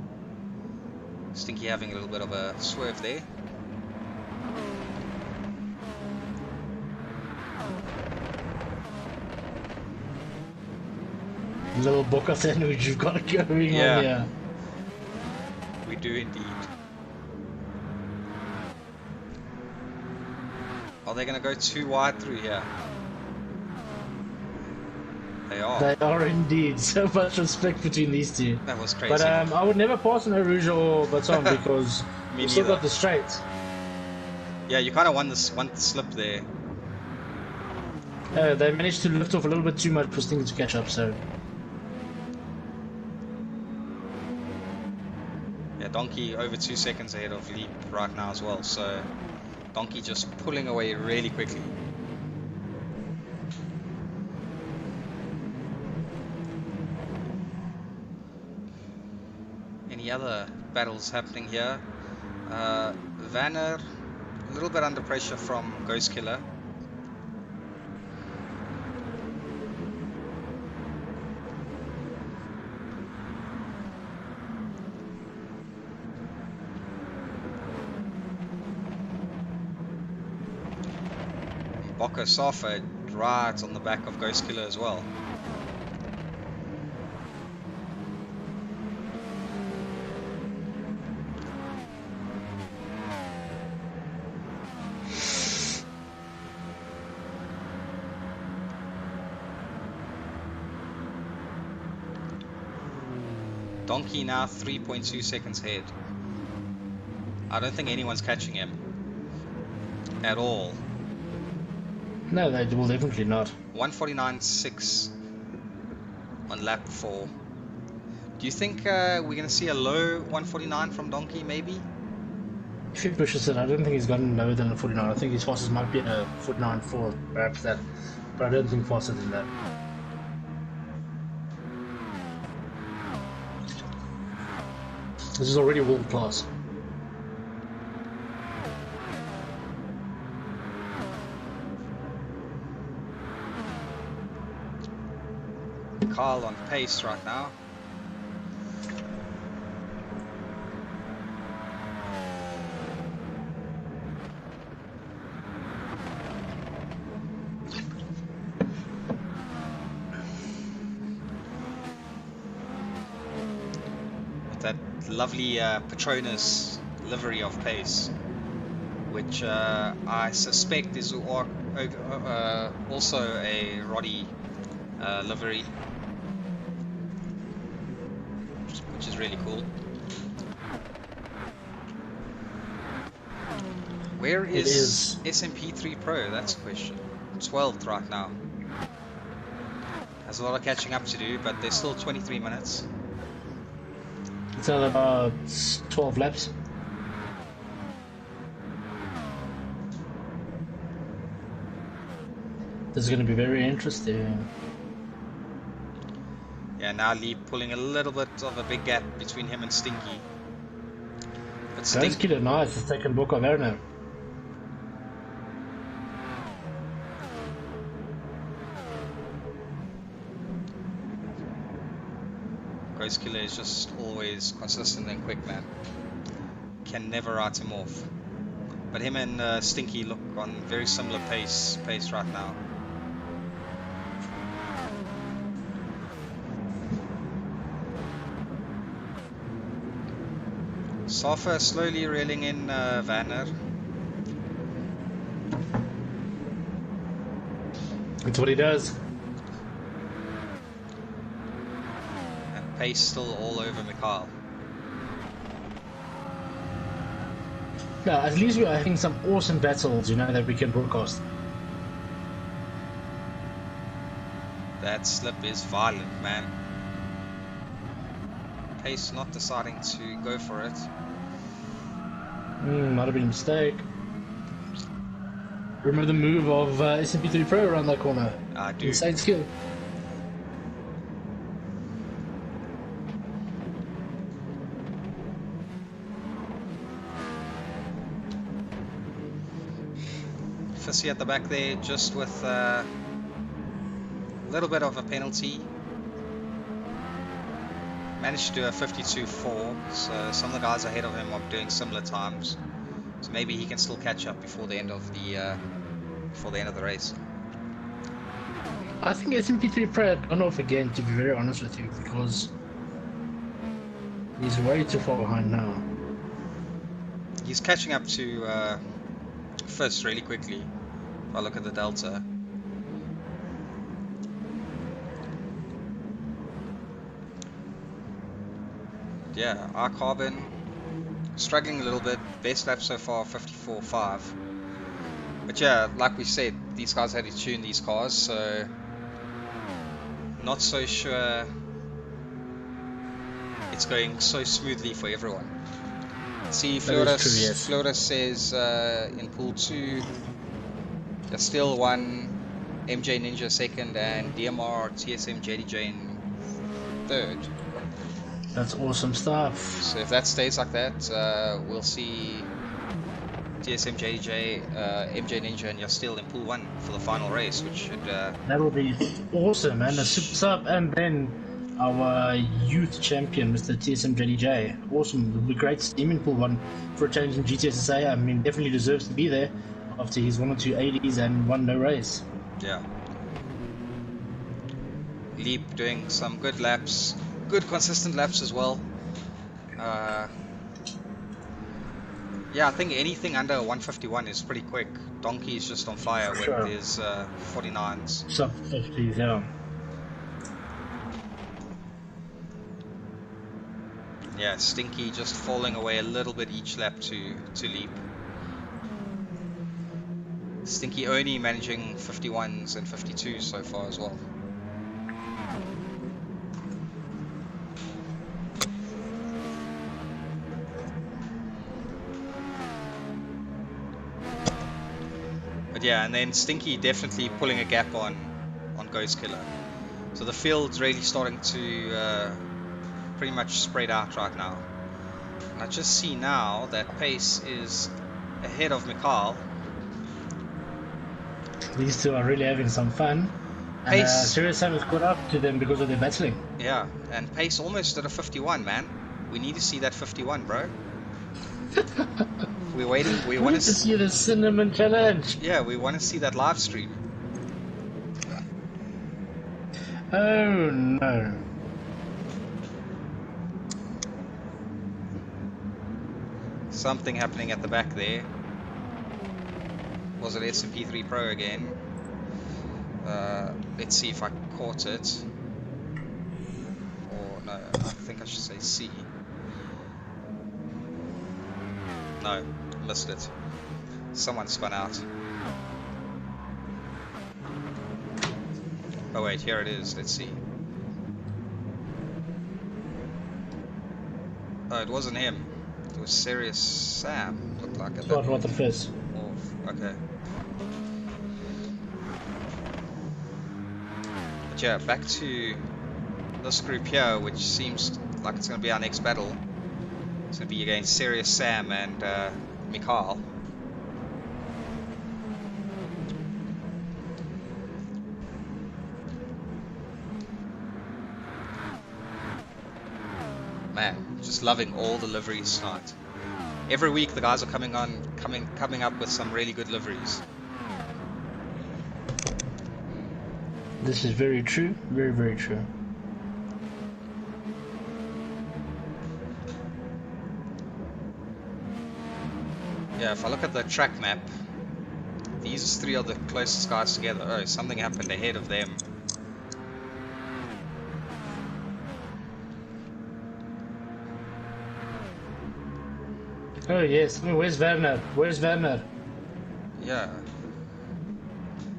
Speaker 1: Stinky having a little bit of a swerve there.
Speaker 2: Little book of sandwich you've got going on here.
Speaker 1: We do indeed. Are they going to go too wide through here? They are.
Speaker 2: They are indeed. So much respect between these two.
Speaker 1: That was crazy.
Speaker 2: But I would never pass on Rouge or Baton because you still got the straight.
Speaker 1: Yeah, you kind of won this one slip there.
Speaker 2: They managed to lift off a little bit too much for Stinky to catch up, so...
Speaker 1: Yeah, Donkey over 2 seconds ahead of Leap right now as well, so Donkey just pulling away really quickly. Any other battles happening here? Vanner, a little bit under pressure from Ghost Killer. Boko Safa right on the back of Ghost Killer as well. Donkey now 3.2 seconds ahead. I don't think anyone's catching him at all.
Speaker 2: No, they will definitely not.
Speaker 1: 149.6 on lap 4. Do you think we're going to see a low 149 from Donkey, maybe?
Speaker 2: If he pushes it, I don't think he's gotten lower than a 49. I think his fastest might be a 49.4, perhaps that. But I don't think faster than that. This is already world class.
Speaker 1: Carl on pace right now. With that lovely Patronus livery of pace, which I suspect is also a Roddy livery, which is really cool. Where is SMP3 Pro? That's the question. 12th right now. Has a lot of catching up to do, but there's still 23 minutes.
Speaker 2: It's all about 12 laps. This is going to be very interesting.
Speaker 1: Yeah, now Lee pulling a little bit of a big gap between him and Stinky. But
Speaker 2: Stinky did nice, the second book of Erno.
Speaker 1: Ghost Killer is just always consistent and quick, man. Can never write him off. But him and Stinky look on very similar pace right now. Safa slowly reeling in Vanner.
Speaker 2: That's what he does.
Speaker 1: And pace still all over Mikhail.
Speaker 2: Yeah, at least we are having some awesome battles, you know, that we can broadcast.
Speaker 1: That slip is violent, man. Pace not deciding to go for it.
Speaker 2: Might have been a mistake. Remember the move of SMP3 Pro around that corner?
Speaker 1: I do.
Speaker 2: Insane skill.
Speaker 1: Fissy at the back there, just with a little bit of a penalty. Managed to do a 52.4, so some of the guys ahead of him are doing similar times. So maybe he can still catch up before the end of the race.
Speaker 2: I think SMP3 Pro had gone off again, to be very honest with you, because he's way too far behind now.
Speaker 1: He's catching up to first really quickly. If I look at the delta. Yeah, iCarbon struggling a little bit. Best lap so far 54.5. But yeah, like we said, these guys had to tune these cars, so not so sure it's going so smoothly for everyone. See, Flora says in pool 2 there's still one MJ Ninja second and DMR TSM JDJ in third.
Speaker 2: That's awesome stuff.
Speaker 1: So if that stays like that, we'll see TSM JDJ, MJ Ninja and you're still in pool 1 for the final race, which should...
Speaker 2: that will be awesome, man. A super sub and then our youth champion, Mr. TSM JDJ. Awesome. It'll be great to see him in pool 1 for a change in GTSSA. I mean, definitely deserves to be there after his 1 or 2 80s and 1 no race.
Speaker 1: Yeah. Leap doing some good laps. Good consistent laps as well. Yeah, I think anything under 151 is pretty quick. Donkey is just on fire with his 49s.
Speaker 2: Sub 50s, yeah.
Speaker 1: Yeah, Stinky just falling away a little bit each lap to Leap. Stinky only managing 51s and 52s so far as well. But yeah, and then Stinky definitely pulling a gap on Ghost Killer. So the field's really starting to pretty much spread out right now. And I just see now that Pace is ahead of Mikhail.
Speaker 2: These two are really having some fun. And Serious Sam has caught up to them because of their battling.
Speaker 1: Yeah, and Pace almost at a 51, man. We need to see that 51, bro. We're waiting. We want to
Speaker 2: see the cinnamon challenge.
Speaker 1: Yeah, we want to see that live stream.
Speaker 2: Oh no.
Speaker 1: Something happening at the back there. Was it SMP3 Pro again? Let's see if I caught it. Or no, I think I should say C. No, missed it. Someone spun out. Oh wait, here it is. Let's see. Oh, it wasn't him. It was Serious Sam. Looked like it.
Speaker 2: VarswaterVis.
Speaker 1: Oh, okay. But yeah, back to this group here, which seems like it's going to be our next battle. It's going to be against Serious Sam and Mikhail. Man, just loving all the liveries tonight. Every week the guys are coming up with some really good liveries.
Speaker 2: This is very true, very, very true.
Speaker 1: Yeah, if I look at the track map, these three are the closest guys together. Oh, something happened ahead of them.
Speaker 2: Oh yes, where's Werner? Where's Werner?
Speaker 1: Yeah.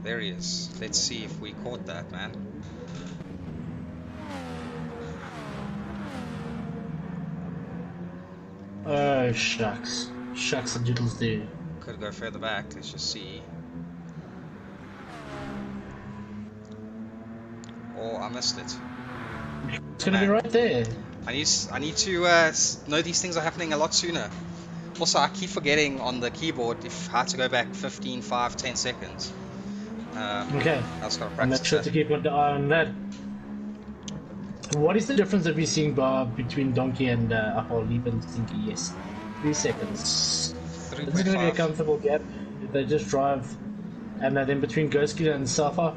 Speaker 1: There he is. Let's see if we caught that, man.
Speaker 2: Oh, shucks. Shucks and doodles do.
Speaker 1: Could go further back. Let's just see. I missed it.
Speaker 2: It's gonna be right there.
Speaker 1: I need to know these things are happening a lot sooner. Also, I keep forgetting on the keyboard if I had to go back 15, 5, 10 seconds.
Speaker 2: Okay.
Speaker 1: I just gotta
Speaker 2: And make
Speaker 1: practice
Speaker 2: sure
Speaker 1: that.
Speaker 2: to keep an eye on that. What is the difference that we're seeing between Donkey and I'll leave and Stinky? Yes. 3 seconds. This is going to be a
Speaker 1: 3.5.
Speaker 2: comfortable gap if they just drive. And then between Ghostkid and Safa.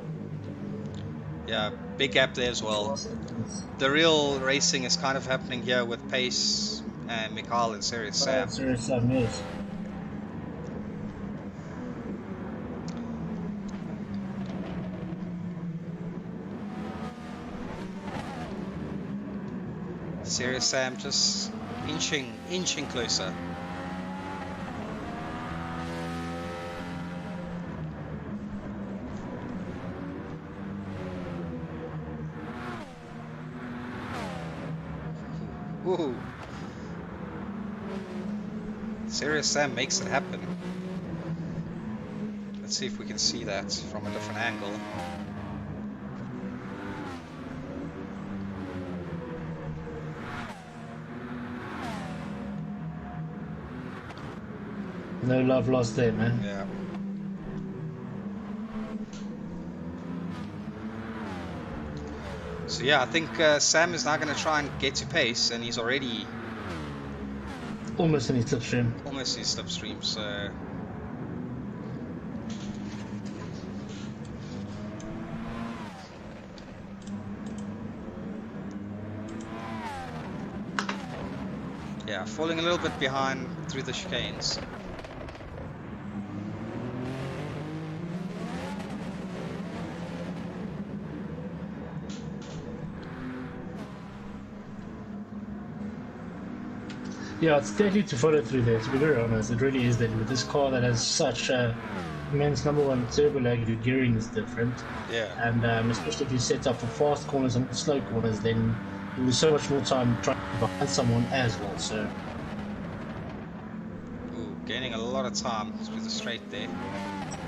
Speaker 1: Yeah, big gap there as well. The real racing is kind of happening here with Pace and Mikhail and Serious Sam.
Speaker 2: Serious Sam, yes.
Speaker 1: Serious Sam just inching closer. Woohoo! Serious Sam makes it happen. Let's see if we can see that from a different angle.
Speaker 2: No love lost there, man.
Speaker 1: Yeah. So yeah, I think Sam is now going to try and get to pace, and he's already
Speaker 2: almost in his slipstream.
Speaker 1: Almost in his slipstream, so yeah, falling a little bit behind through the chicanes.
Speaker 2: Yeah, it's deadly to follow through there, to be very honest. It really is deadly. With this car that has such a immense number one turbo lag, your gearing is different.
Speaker 1: Yeah.
Speaker 2: And especially if you set up for fast corners and slow corners, then you lose so much more time trying to behind someone as well. So.
Speaker 1: Ooh, gaining a lot of time through the straight there.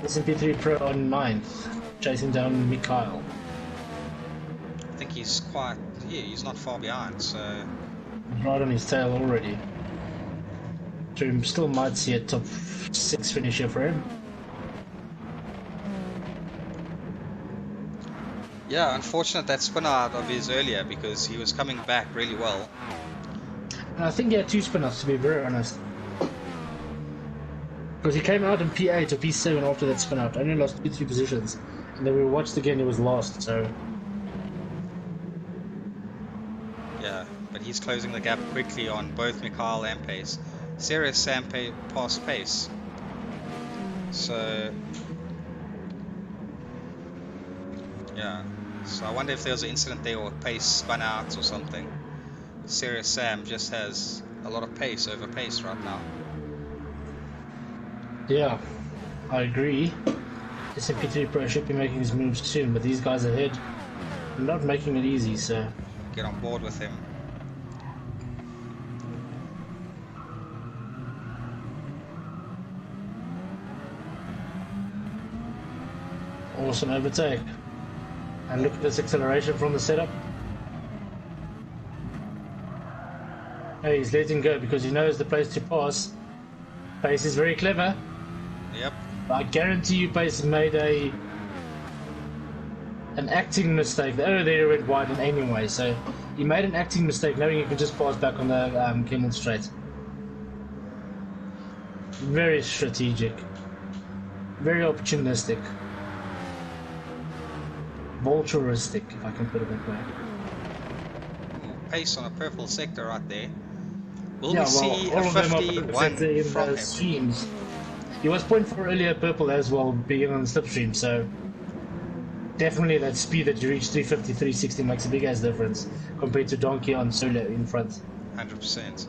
Speaker 2: SMP3 Pro on 9th, chasing down Mikhail.
Speaker 1: I think he's quite, yeah, he's not far behind, so.
Speaker 2: Right on his tail already. So we still might see a top 6 finisher for him.
Speaker 1: Yeah, unfortunate that spin out of his earlier because he was coming back really well.
Speaker 2: And I think he had 2 spin outs, to be very honest. Because he came out in P8 or P7 after that spin out, only lost 2-3 positions. And then we watched again, he was lost, so.
Speaker 1: Yeah, but he's closing the gap quickly on both Mikhail and Pace. Serious Sam passed Pace. So, yeah. So I wonder if there was an incident there or Pace spun out or something. Serious Sam just has a lot of pace over Pace right now.
Speaker 2: Yeah, I agree. SMP3 Pro should be making his moves soon, but these guys ahead are not making it easy, so.
Speaker 1: Get on board with him.
Speaker 2: Awesome overtake. And look at this acceleration from the setup. Hey, he's letting go because he knows the place to pass. Pace is very clever.
Speaker 1: Yep.
Speaker 2: I guarantee you Pace made an acting mistake. Oh, there he went wide anyway, so he made an acting mistake knowing he could just pass back on the Kimmel straight. Very strategic. Very opportunistic. Vulturistic, if I can put it that way.
Speaker 1: Pace on a purple sector right there. Will
Speaker 2: Yeah,
Speaker 1: we see
Speaker 2: all
Speaker 1: a
Speaker 2: of them are
Speaker 1: 51
Speaker 2: in
Speaker 1: from
Speaker 2: the
Speaker 1: him?
Speaker 2: streams. He was 0.4 earlier purple as well, being on the slipstream, so definitely that speed that you reach 350, 360 makes a big ass difference compared to Donkey on solo in front.
Speaker 1: 100%.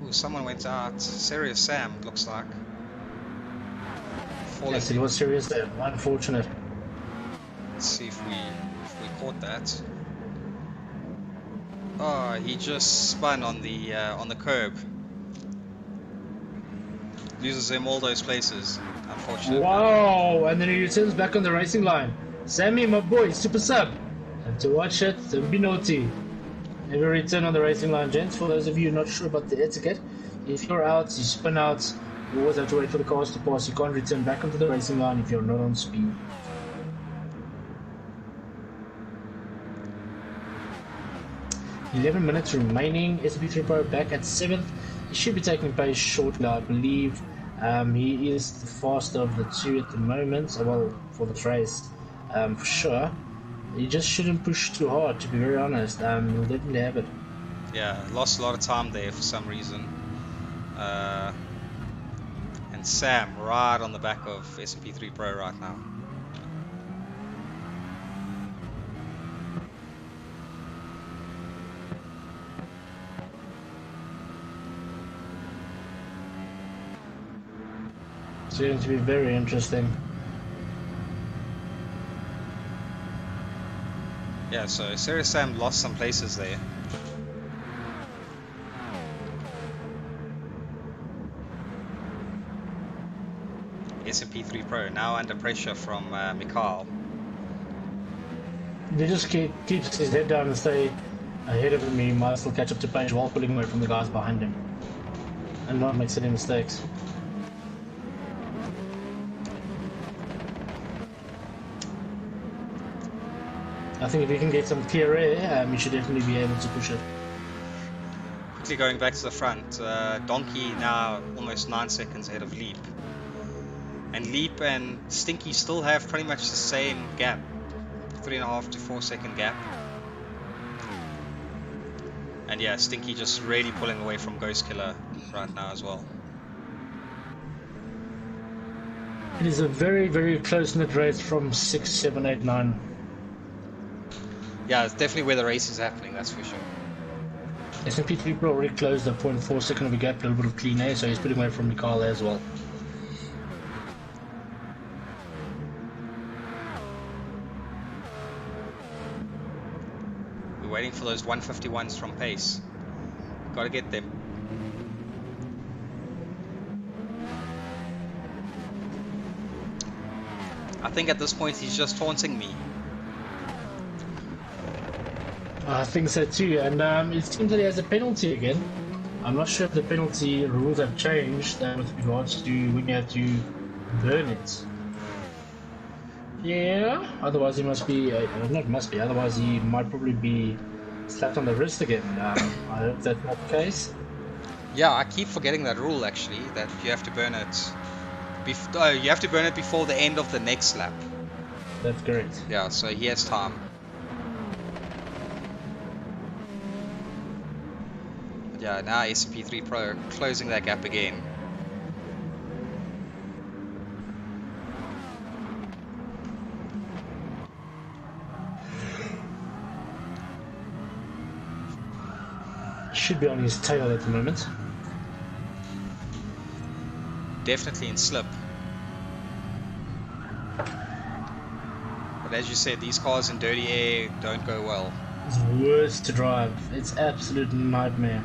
Speaker 1: Ooh, someone went out. Serious Sam, looks like.
Speaker 2: Yes, it was serious there. Unfortunate.
Speaker 1: Let's see if we caught that. Oh, he just spun on the curb. loses him all those places. Unfortunate.
Speaker 2: Wow! And then he returns back on the racing line. Sammy, my boy, super sub. Have to watch it. Don't be naughty. Never return on the racing line, gents. For those of you not sure about the etiquette, if you're out, you spin out. You always have to wait for the cars to pass. You can't return back onto the racing line if you're not on speed. "11 minutes remaining. SP3 Pro back at 7th. He should be taking pace shortly, I believe. He is the faster of the two at the moment. Well, for the race, for sure. He just shouldn't push too hard, to be very honest. He'll definitely have it.
Speaker 1: Yeah, lost a lot of time there for some reason. And Sam right on the back of SP3 Pro right now.
Speaker 2: It's going to be very interesting.
Speaker 1: Yeah, so Serious Sam lost some places there. SP3 Pro now under pressure from Mikhail.
Speaker 2: He just keeps his head down and stay ahead of him. He might still catch up to Page while pulling away from the guys behind him and not make any mistakes. I think if you can get some clear air, you should definitely be able to push it.
Speaker 1: Quickly going back to the front, Donkey now almost 9 seconds ahead of Leap. And Leap and Stinky still have pretty much the same gap, 3.5 to 4 second gap. And yeah, Stinky just really pulling away from Ghost Killer right now as well.
Speaker 2: It is a very, very close-knit race from 6, 7, 8, 9.
Speaker 1: Yeah, it's definitely where the race is happening, that's for sure.
Speaker 2: SP3 Pro already closed a 0.4 second of a gap, a little bit of clean air, so he's putting away from Mikhail as well.
Speaker 1: We're waiting for those 151s from Pace. Gotta get them. I think at this point he's just taunting me.
Speaker 2: I think so too, and it seems that he has a penalty again. I'm not sure if the penalty rules have changed with regards to when you have to burn it. Yeah, otherwise he must be, otherwise he might probably be slapped on the wrist again. I hope that's not the case.
Speaker 1: Yeah, I keep forgetting that rule actually, that you have to burn it. You have to burn it before the end of the next lap.
Speaker 2: That's correct.
Speaker 1: Yeah, so he has time. Yeah, now SP3 Pro closing that gap again.
Speaker 2: Should be on his tail at the moment.
Speaker 1: Definitely in slip. But as you said, these cars in dirty air don't go well.
Speaker 2: It's worse to drive. It's absolute nightmare.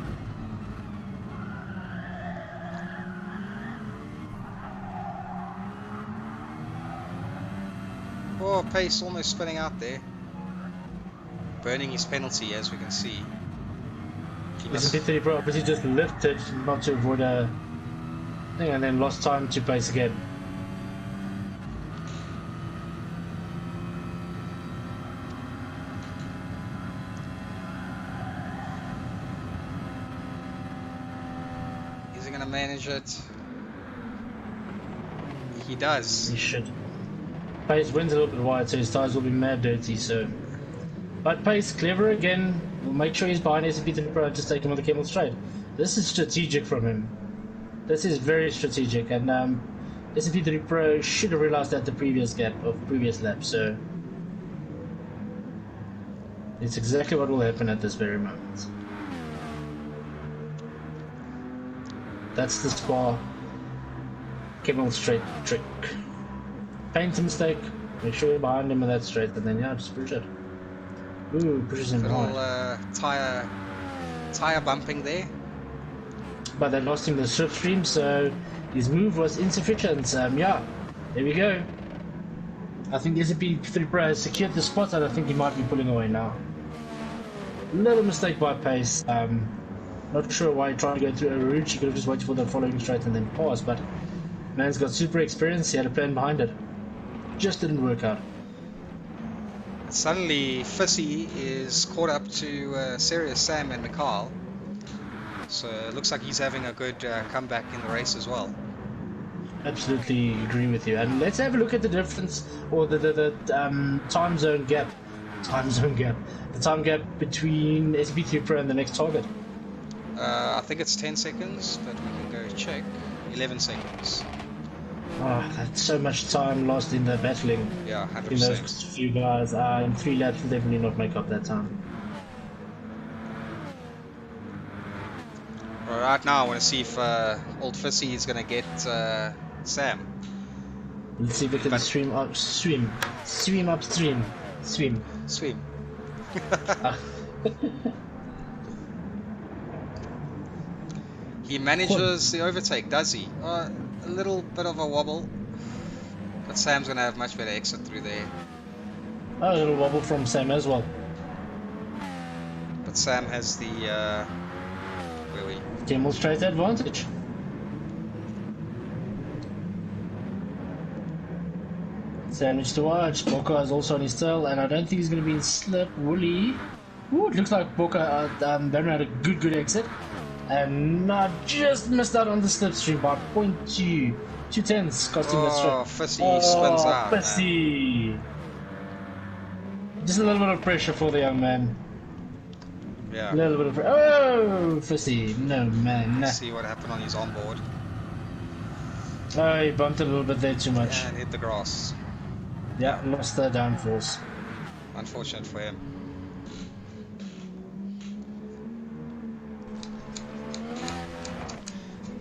Speaker 1: Oh, Pace almost spinning out there. Burning his penalty, as we can see.
Speaker 2: SP3 Pro obviously just lifted not to avoid a thing and then lost time to Pace again.
Speaker 1: Is he going to manage it? He does.
Speaker 2: He should. Pace wins a little bit wide, so his tyres will be mad dirty, so... But Pace, clever again, will make sure he's behind SP3 Pro and just take him on the Camel straight. This is strategic from him. This is very strategic, and SP3 Pro should have realised that the previous lap, so... It's exactly what will happen at this very moment. That's the Spa Camel straight trick. Paint a mistake, make sure you're behind him and that's straight, and then yeah, just push it. Ooh, pushes him
Speaker 1: Little
Speaker 2: behind.
Speaker 1: tire bumping there.
Speaker 2: but they lost him the slipstream, so his move was insufficient. Yeah, there we go. I think the SP3 Pro has secured the spot, and I think he might be pulling away now. Little mistake by Pace. Not sure why he tried to go through a route. He could have just waited for the following straight and then pass, but man's got super experience. He had a plan behind it. Just didn't work out.
Speaker 1: Suddenly, Fissy is caught up to Serious Sam and Mikhail. So it looks like he's having a good comeback in the race as well.
Speaker 2: Absolutely agree with you. And let's have a look at the difference, or the time zone gap. The time gap between SP3 Pro and the next target.
Speaker 1: I think it's 10 seconds, but we can go check. 11 seconds.
Speaker 2: Oh, that's so much time lost in the battling.
Speaker 1: Yeah, 100%.
Speaker 2: In those few guys. In 3 laps will definitely not make up that time.
Speaker 1: Right now, I want to see if old Fissy is going to get Sam.
Speaker 2: Let's see if we can swim upstream.
Speaker 1: He manages the overtake, does he? A little bit of a wobble, but Sam's going to have much better exit through there.
Speaker 2: Oh, a little wobble from Sam as well.
Speaker 1: But Sam has the where we
Speaker 2: demonstrate advantage. Sandwich to watch. Boca is also on his tail, and I don't think he's going to be in slip. Woolly. Ooh, it looks like Boca Banner had a good exit. And just missed out on the slipstream by 0.2. 2/10, costing the strip.
Speaker 1: Fissy spins out.
Speaker 2: Fissy. Just a little bit of pressure for the young man.
Speaker 1: Yeah.
Speaker 2: A little bit of pressure. Oh, Fissy. No, man.
Speaker 1: Let's see what happened on his onboard.
Speaker 2: Oh, he bumped it a little bit there too much.
Speaker 1: And hit the grass.
Speaker 2: Yeah, lost the downforce.
Speaker 1: Unfortunate for him.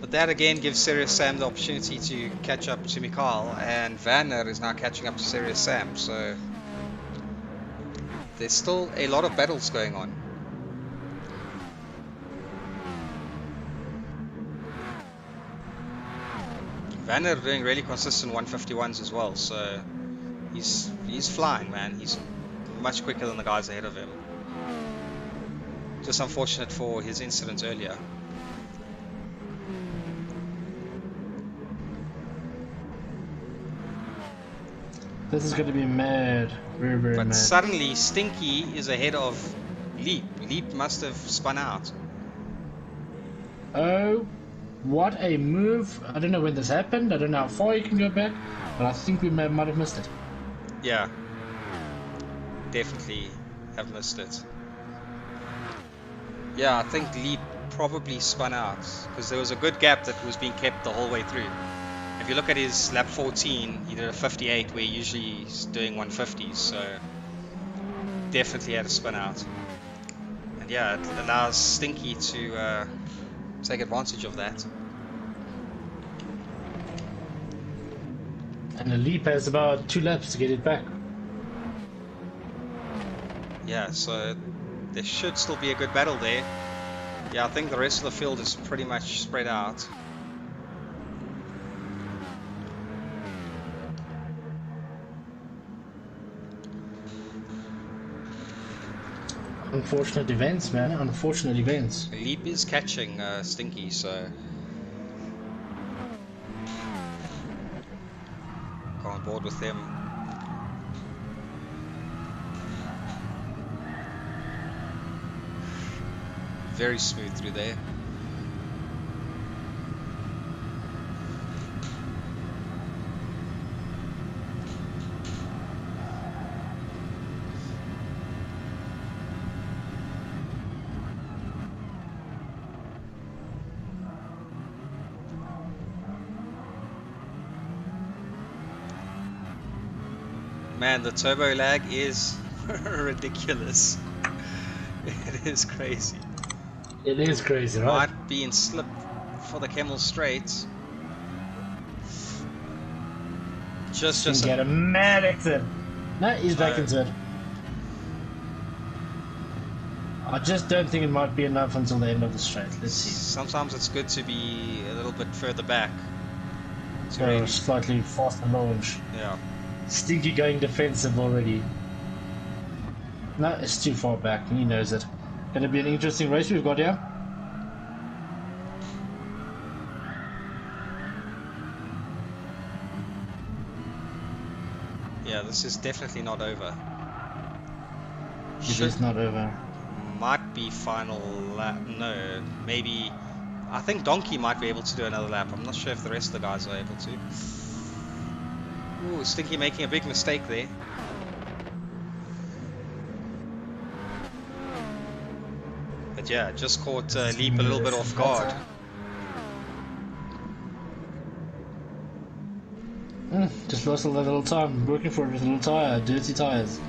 Speaker 1: But that again gives Serious Sam the opportunity to catch up to Mikhail, and Vanner is now catching up to Serious Sam, so there's still a lot of battles going on. Vanner doing really consistent 151s as well, so he's flying, man. He's much quicker than the guys ahead of him. Just unfortunate for his incident earlier.
Speaker 2: This is going to be mad. Very
Speaker 1: But
Speaker 2: mad.
Speaker 1: suddenly, Stinky is ahead of Leap. Leap must have spun out.
Speaker 2: Oh, what a move. I don't know when this happened. I don't know how far you can go back, but I think we might have missed it.
Speaker 1: Yeah. Definitely have missed it. Yeah, I think Leap probably spun out, because there was a good gap that was being kept the whole way through. If you look at his lap 14, he did a 58 where usually he's doing 150s, so definitely had a spin out. And yeah, it allows Stinky to take advantage of that.
Speaker 2: And the Leap has about 2 laps to get it back.
Speaker 1: Yeah, so there should still be a good battle there. Yeah, I think the rest of the field is pretty much spread out.
Speaker 2: Unfortunate events, man. Unfortunate events.
Speaker 1: Leap is catching Stinky, so go on board with them. Very smooth through there. Man, the turbo lag is ridiculous. It is crazy.
Speaker 2: It is crazy, right?
Speaker 1: Might be in slip for the Camel Straight. Just
Speaker 2: get a mad exit. No, he's back into it. I just don't think it might be enough until the end of the straight. Let's see.
Speaker 1: Sometimes it's good to be a little bit further back to
Speaker 2: So
Speaker 1: really,
Speaker 2: slightly faster launch.
Speaker 1: yeah.
Speaker 2: Stinky going defensive already. No, it's too far back. He knows it. Going to be an interesting race we've got here.
Speaker 1: Yeah, this is definitely not over.
Speaker 2: It is not over.
Speaker 1: Might be final lap. No, maybe. I think Donkey might be able to do another lap. I'm not sure if the rest of the guys are able to. Ooh, Stinky making a big mistake there. But yeah, just caught Leap a little bit off guard.
Speaker 2: Just lost a little time working for it with a little tire, dirty tires.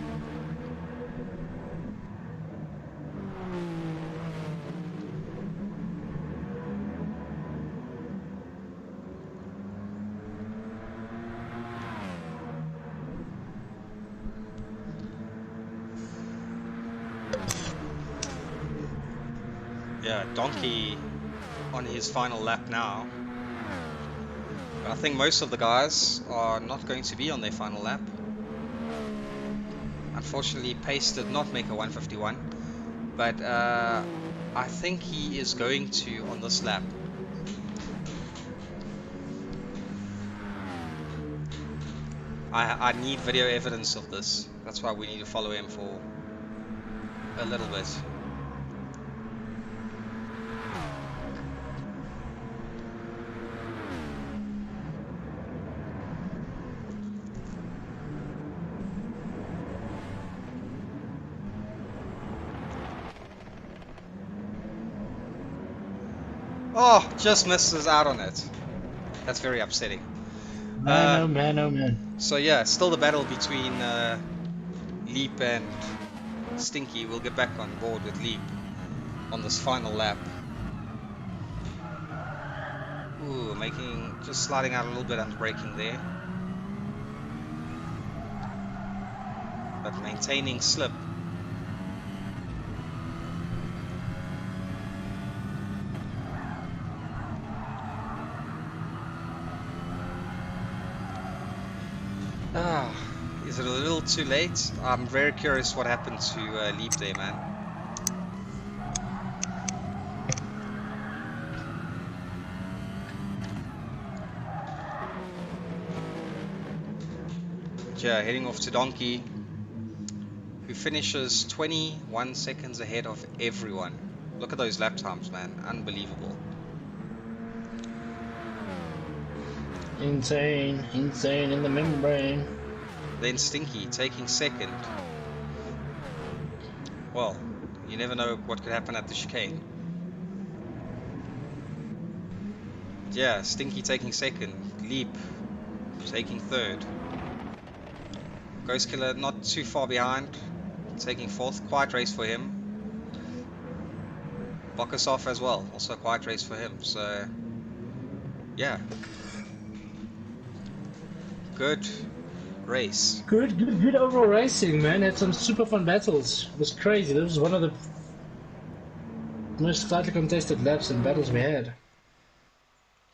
Speaker 1: Yeah, Donkey on his final lap now. But I think most of the guys are not going to be on their final lap. Unfortunately, Pace did not make a 151, but I think he is going to on this lap. I need video evidence of this. That's why we need to follow him for a little bit. Oh, just misses out on it. That's very upsetting.
Speaker 2: Man, oh man, oh man.
Speaker 1: So yeah, still the battle between Leap and Stinky. We'll get back on board with Leap on this final lap. Ooh, just sliding out a little bit under braking there. But maintaining slip. Is it a little too late? I'm very curious what happened to Leap there, man. Yeah, heading off to Donkey, who finishes 21 seconds ahead of everyone. Look at those lap times, man. Unbelievable.
Speaker 2: Insane, insane in the membrane.
Speaker 1: Then Stinky taking second. Well, you never know what could happen at the chicane. Yeah, Stinky taking second. Leap taking third. Ghost Killer not too far behind, taking fourth. Quiet race for him. Bokasov as well, also a quiet race for him. So, yeah. Good race.
Speaker 2: Good overall racing, man. Had some super fun battles. It was crazy. This was one of the most tightly contested laps and battles we had.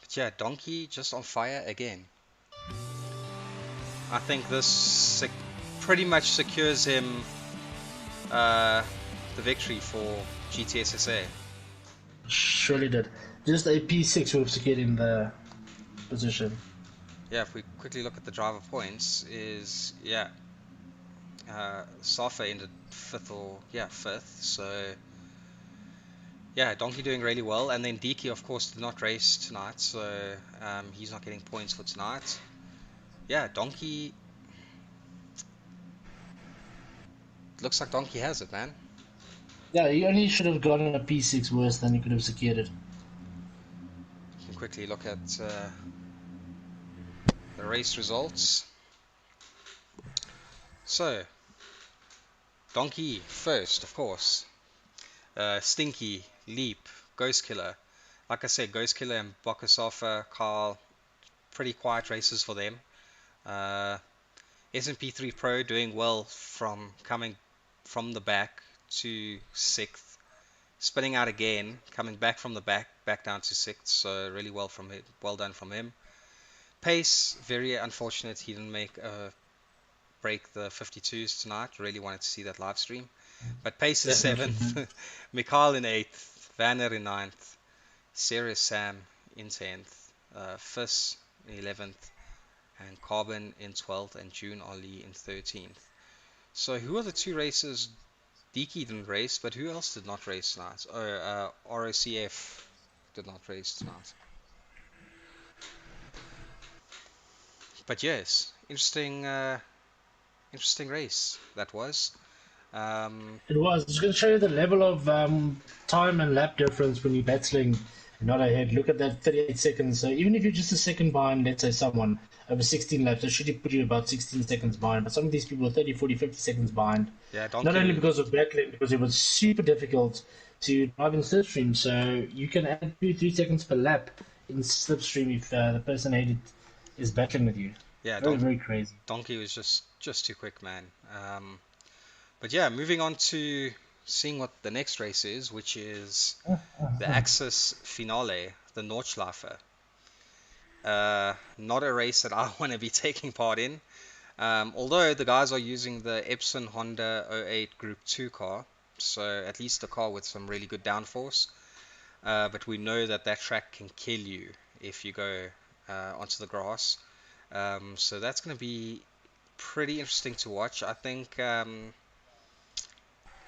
Speaker 1: But yeah, Donkey just on fire again. I think this pretty much secures him the victory for GTSSA.
Speaker 2: Surely did. Just a P6 would have secured him the position.
Speaker 1: Yeah, if we quickly look at the driver points, Safa ended fifth. So yeah, Donkey doing really well, and then Diki of course did not race tonight, so he's not getting points for tonight. Yeah, Donkey looks like Donkey has it, man.
Speaker 2: Yeah, he only should have gotten a P6 worse than he could have secured it.
Speaker 1: You can quickly look at the race results. So, Donkey first, of course. Stinky, Leap, Ghost Killer. Like I said, Ghost Killer and Bokasafa, Carl, pretty quiet races for them. SMP3 Pro doing well from coming from the back to 6th. spinning out again, coming back from the back down to sixth. So really well from him, well done from him. Pace, very unfortunate he didn't make break the 52s tonight. Really wanted to see that live stream. But Pace in
Speaker 2: Definitely,
Speaker 1: seventh,
Speaker 2: man.
Speaker 1: Mikhail in eighth, Vanner in ninth, Serious Sam in 10th, Fizz in 11th, and Carbon in 12th, and JunAllie in 13th. So who are the two races? Deke didn't race, but who else did not race tonight? Oh, ROCF did not race tonight. But yes, interesting race that was. Um,
Speaker 2: It was. It's going to show you the level of time and lap difference when you're battling and not ahead. Look at that 38 seconds. So even if you're just a second behind, let's say someone over 16 laps, that should put you about 16 seconds behind. But some of these people are 30, 40, 50 seconds behind.
Speaker 1: yeah,
Speaker 2: Not only
Speaker 1: Donkey.
Speaker 2: because of battling, because it was super difficult to drive in slipstream. So you can add 2, 3 seconds per lap in slipstream if the person ahead is battling with you.
Speaker 1: Yeah,
Speaker 2: Very, very crazy.
Speaker 1: Donkey was just too quick, man. But yeah, moving on to seeing what the next race is, which is the Axis Finale, the Nordschleife. Not a race that I want to be taking part in. Although the guys are using the Epson Honda '08 Group 2 car, so at least a car with some really good downforce. But we know that that track can kill you if you go onto the grass. So that's going to be pretty interesting to watch. I think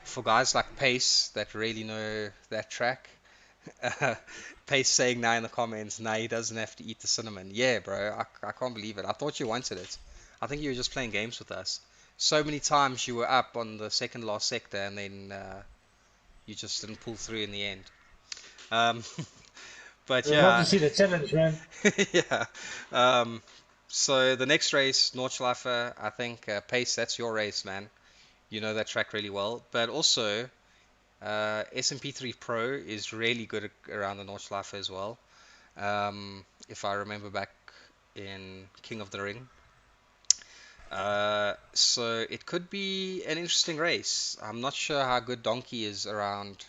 Speaker 1: for guys like Pace that really know that track, Pace saying now in the comments, nah, he doesn't have to eat the cinnamon. Yeah, bro, I can't believe it. I thought you wanted it. I think you were just playing games with us. So many times you were up on the second last sector and then you just didn't pull through in the end. Um, but
Speaker 2: We'd love to
Speaker 1: yeah,
Speaker 2: see the challenge, man.
Speaker 1: yeah. Um, so the next race, Nordschleife, I think Pace, that's your race, man. You know that track really well. But also, SMP3 Pro is really good around the Nordschleife as well. If I remember back in King of the Ring. So it could be an interesting race. I'm not sure how good Donkey is around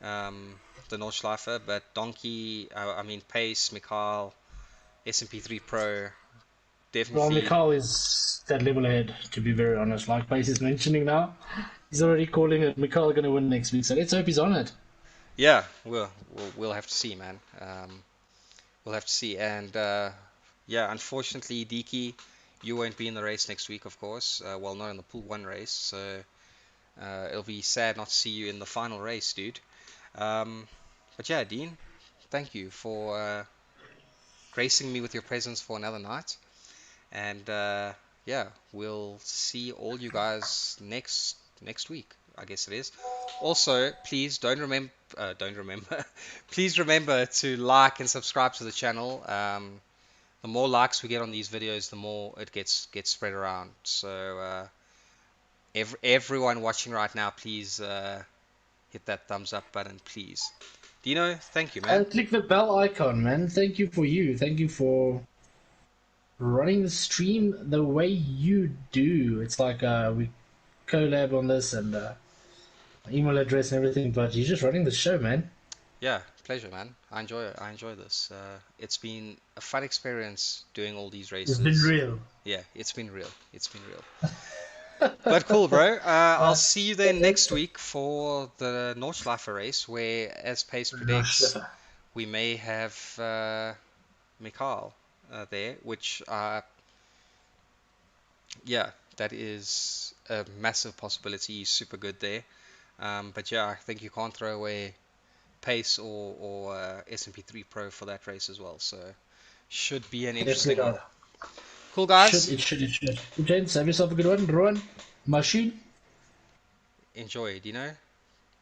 Speaker 1: um, the Nordschleife, but Donkey, I mean Pace, Mikhail, SMP3 Pro,
Speaker 2: Well,
Speaker 1: definitely.
Speaker 2: Mikhail is that level ahead, to be very honest. Like Pace is mentioning now, he's already calling it Mikhail going to win next week. So let's hope he's on it.
Speaker 1: Yeah, we'll have to see, man. We'll have to see. And yeah, unfortunately, Diki, you won't be in the race next week, of course. Well, not in the Pool 1 race, so it'll be sad not to see you in the final race, dude. Um, but yeah, Dean, thank you for gracing me with your presence for another night. And yeah, we'll see all you guys next week, I guess it is. Also, please don't remember, please remember to like and subscribe to the channel. The more likes we get on these videos, the more it gets spread around. So everyone watching right now, please hit that thumbs up button, please. Dino, thank you, man.
Speaker 2: And click the bell icon, man. Thank you for you. Thank you for running the stream the way you do. It's like we collab on this and email address and everything, but you're just running the show, man.
Speaker 1: Yeah, pleasure, man. I enjoy this. It's been a fun experience doing all these
Speaker 2: It's been
Speaker 1: races.
Speaker 2: real.
Speaker 1: Yeah, it's been real. It's been real. But cool, bro. I'll
Speaker 2: Uh,
Speaker 1: see you then next week for the Nordschleife race, where, as Pace predicts, we may have Mikhail there, which, yeah, that is a massive possibility. He's super good there. But yeah, I think you can't throw away Pace or SMP3 Pro for that race as well. So should be an
Speaker 2: Definitely
Speaker 1: interesting one.
Speaker 2: not.
Speaker 1: Cool,
Speaker 2: Should
Speaker 1: guys.
Speaker 2: it should it should. James, have yourself a good one. Rowan, Machine.
Speaker 1: Enjoy, do you know?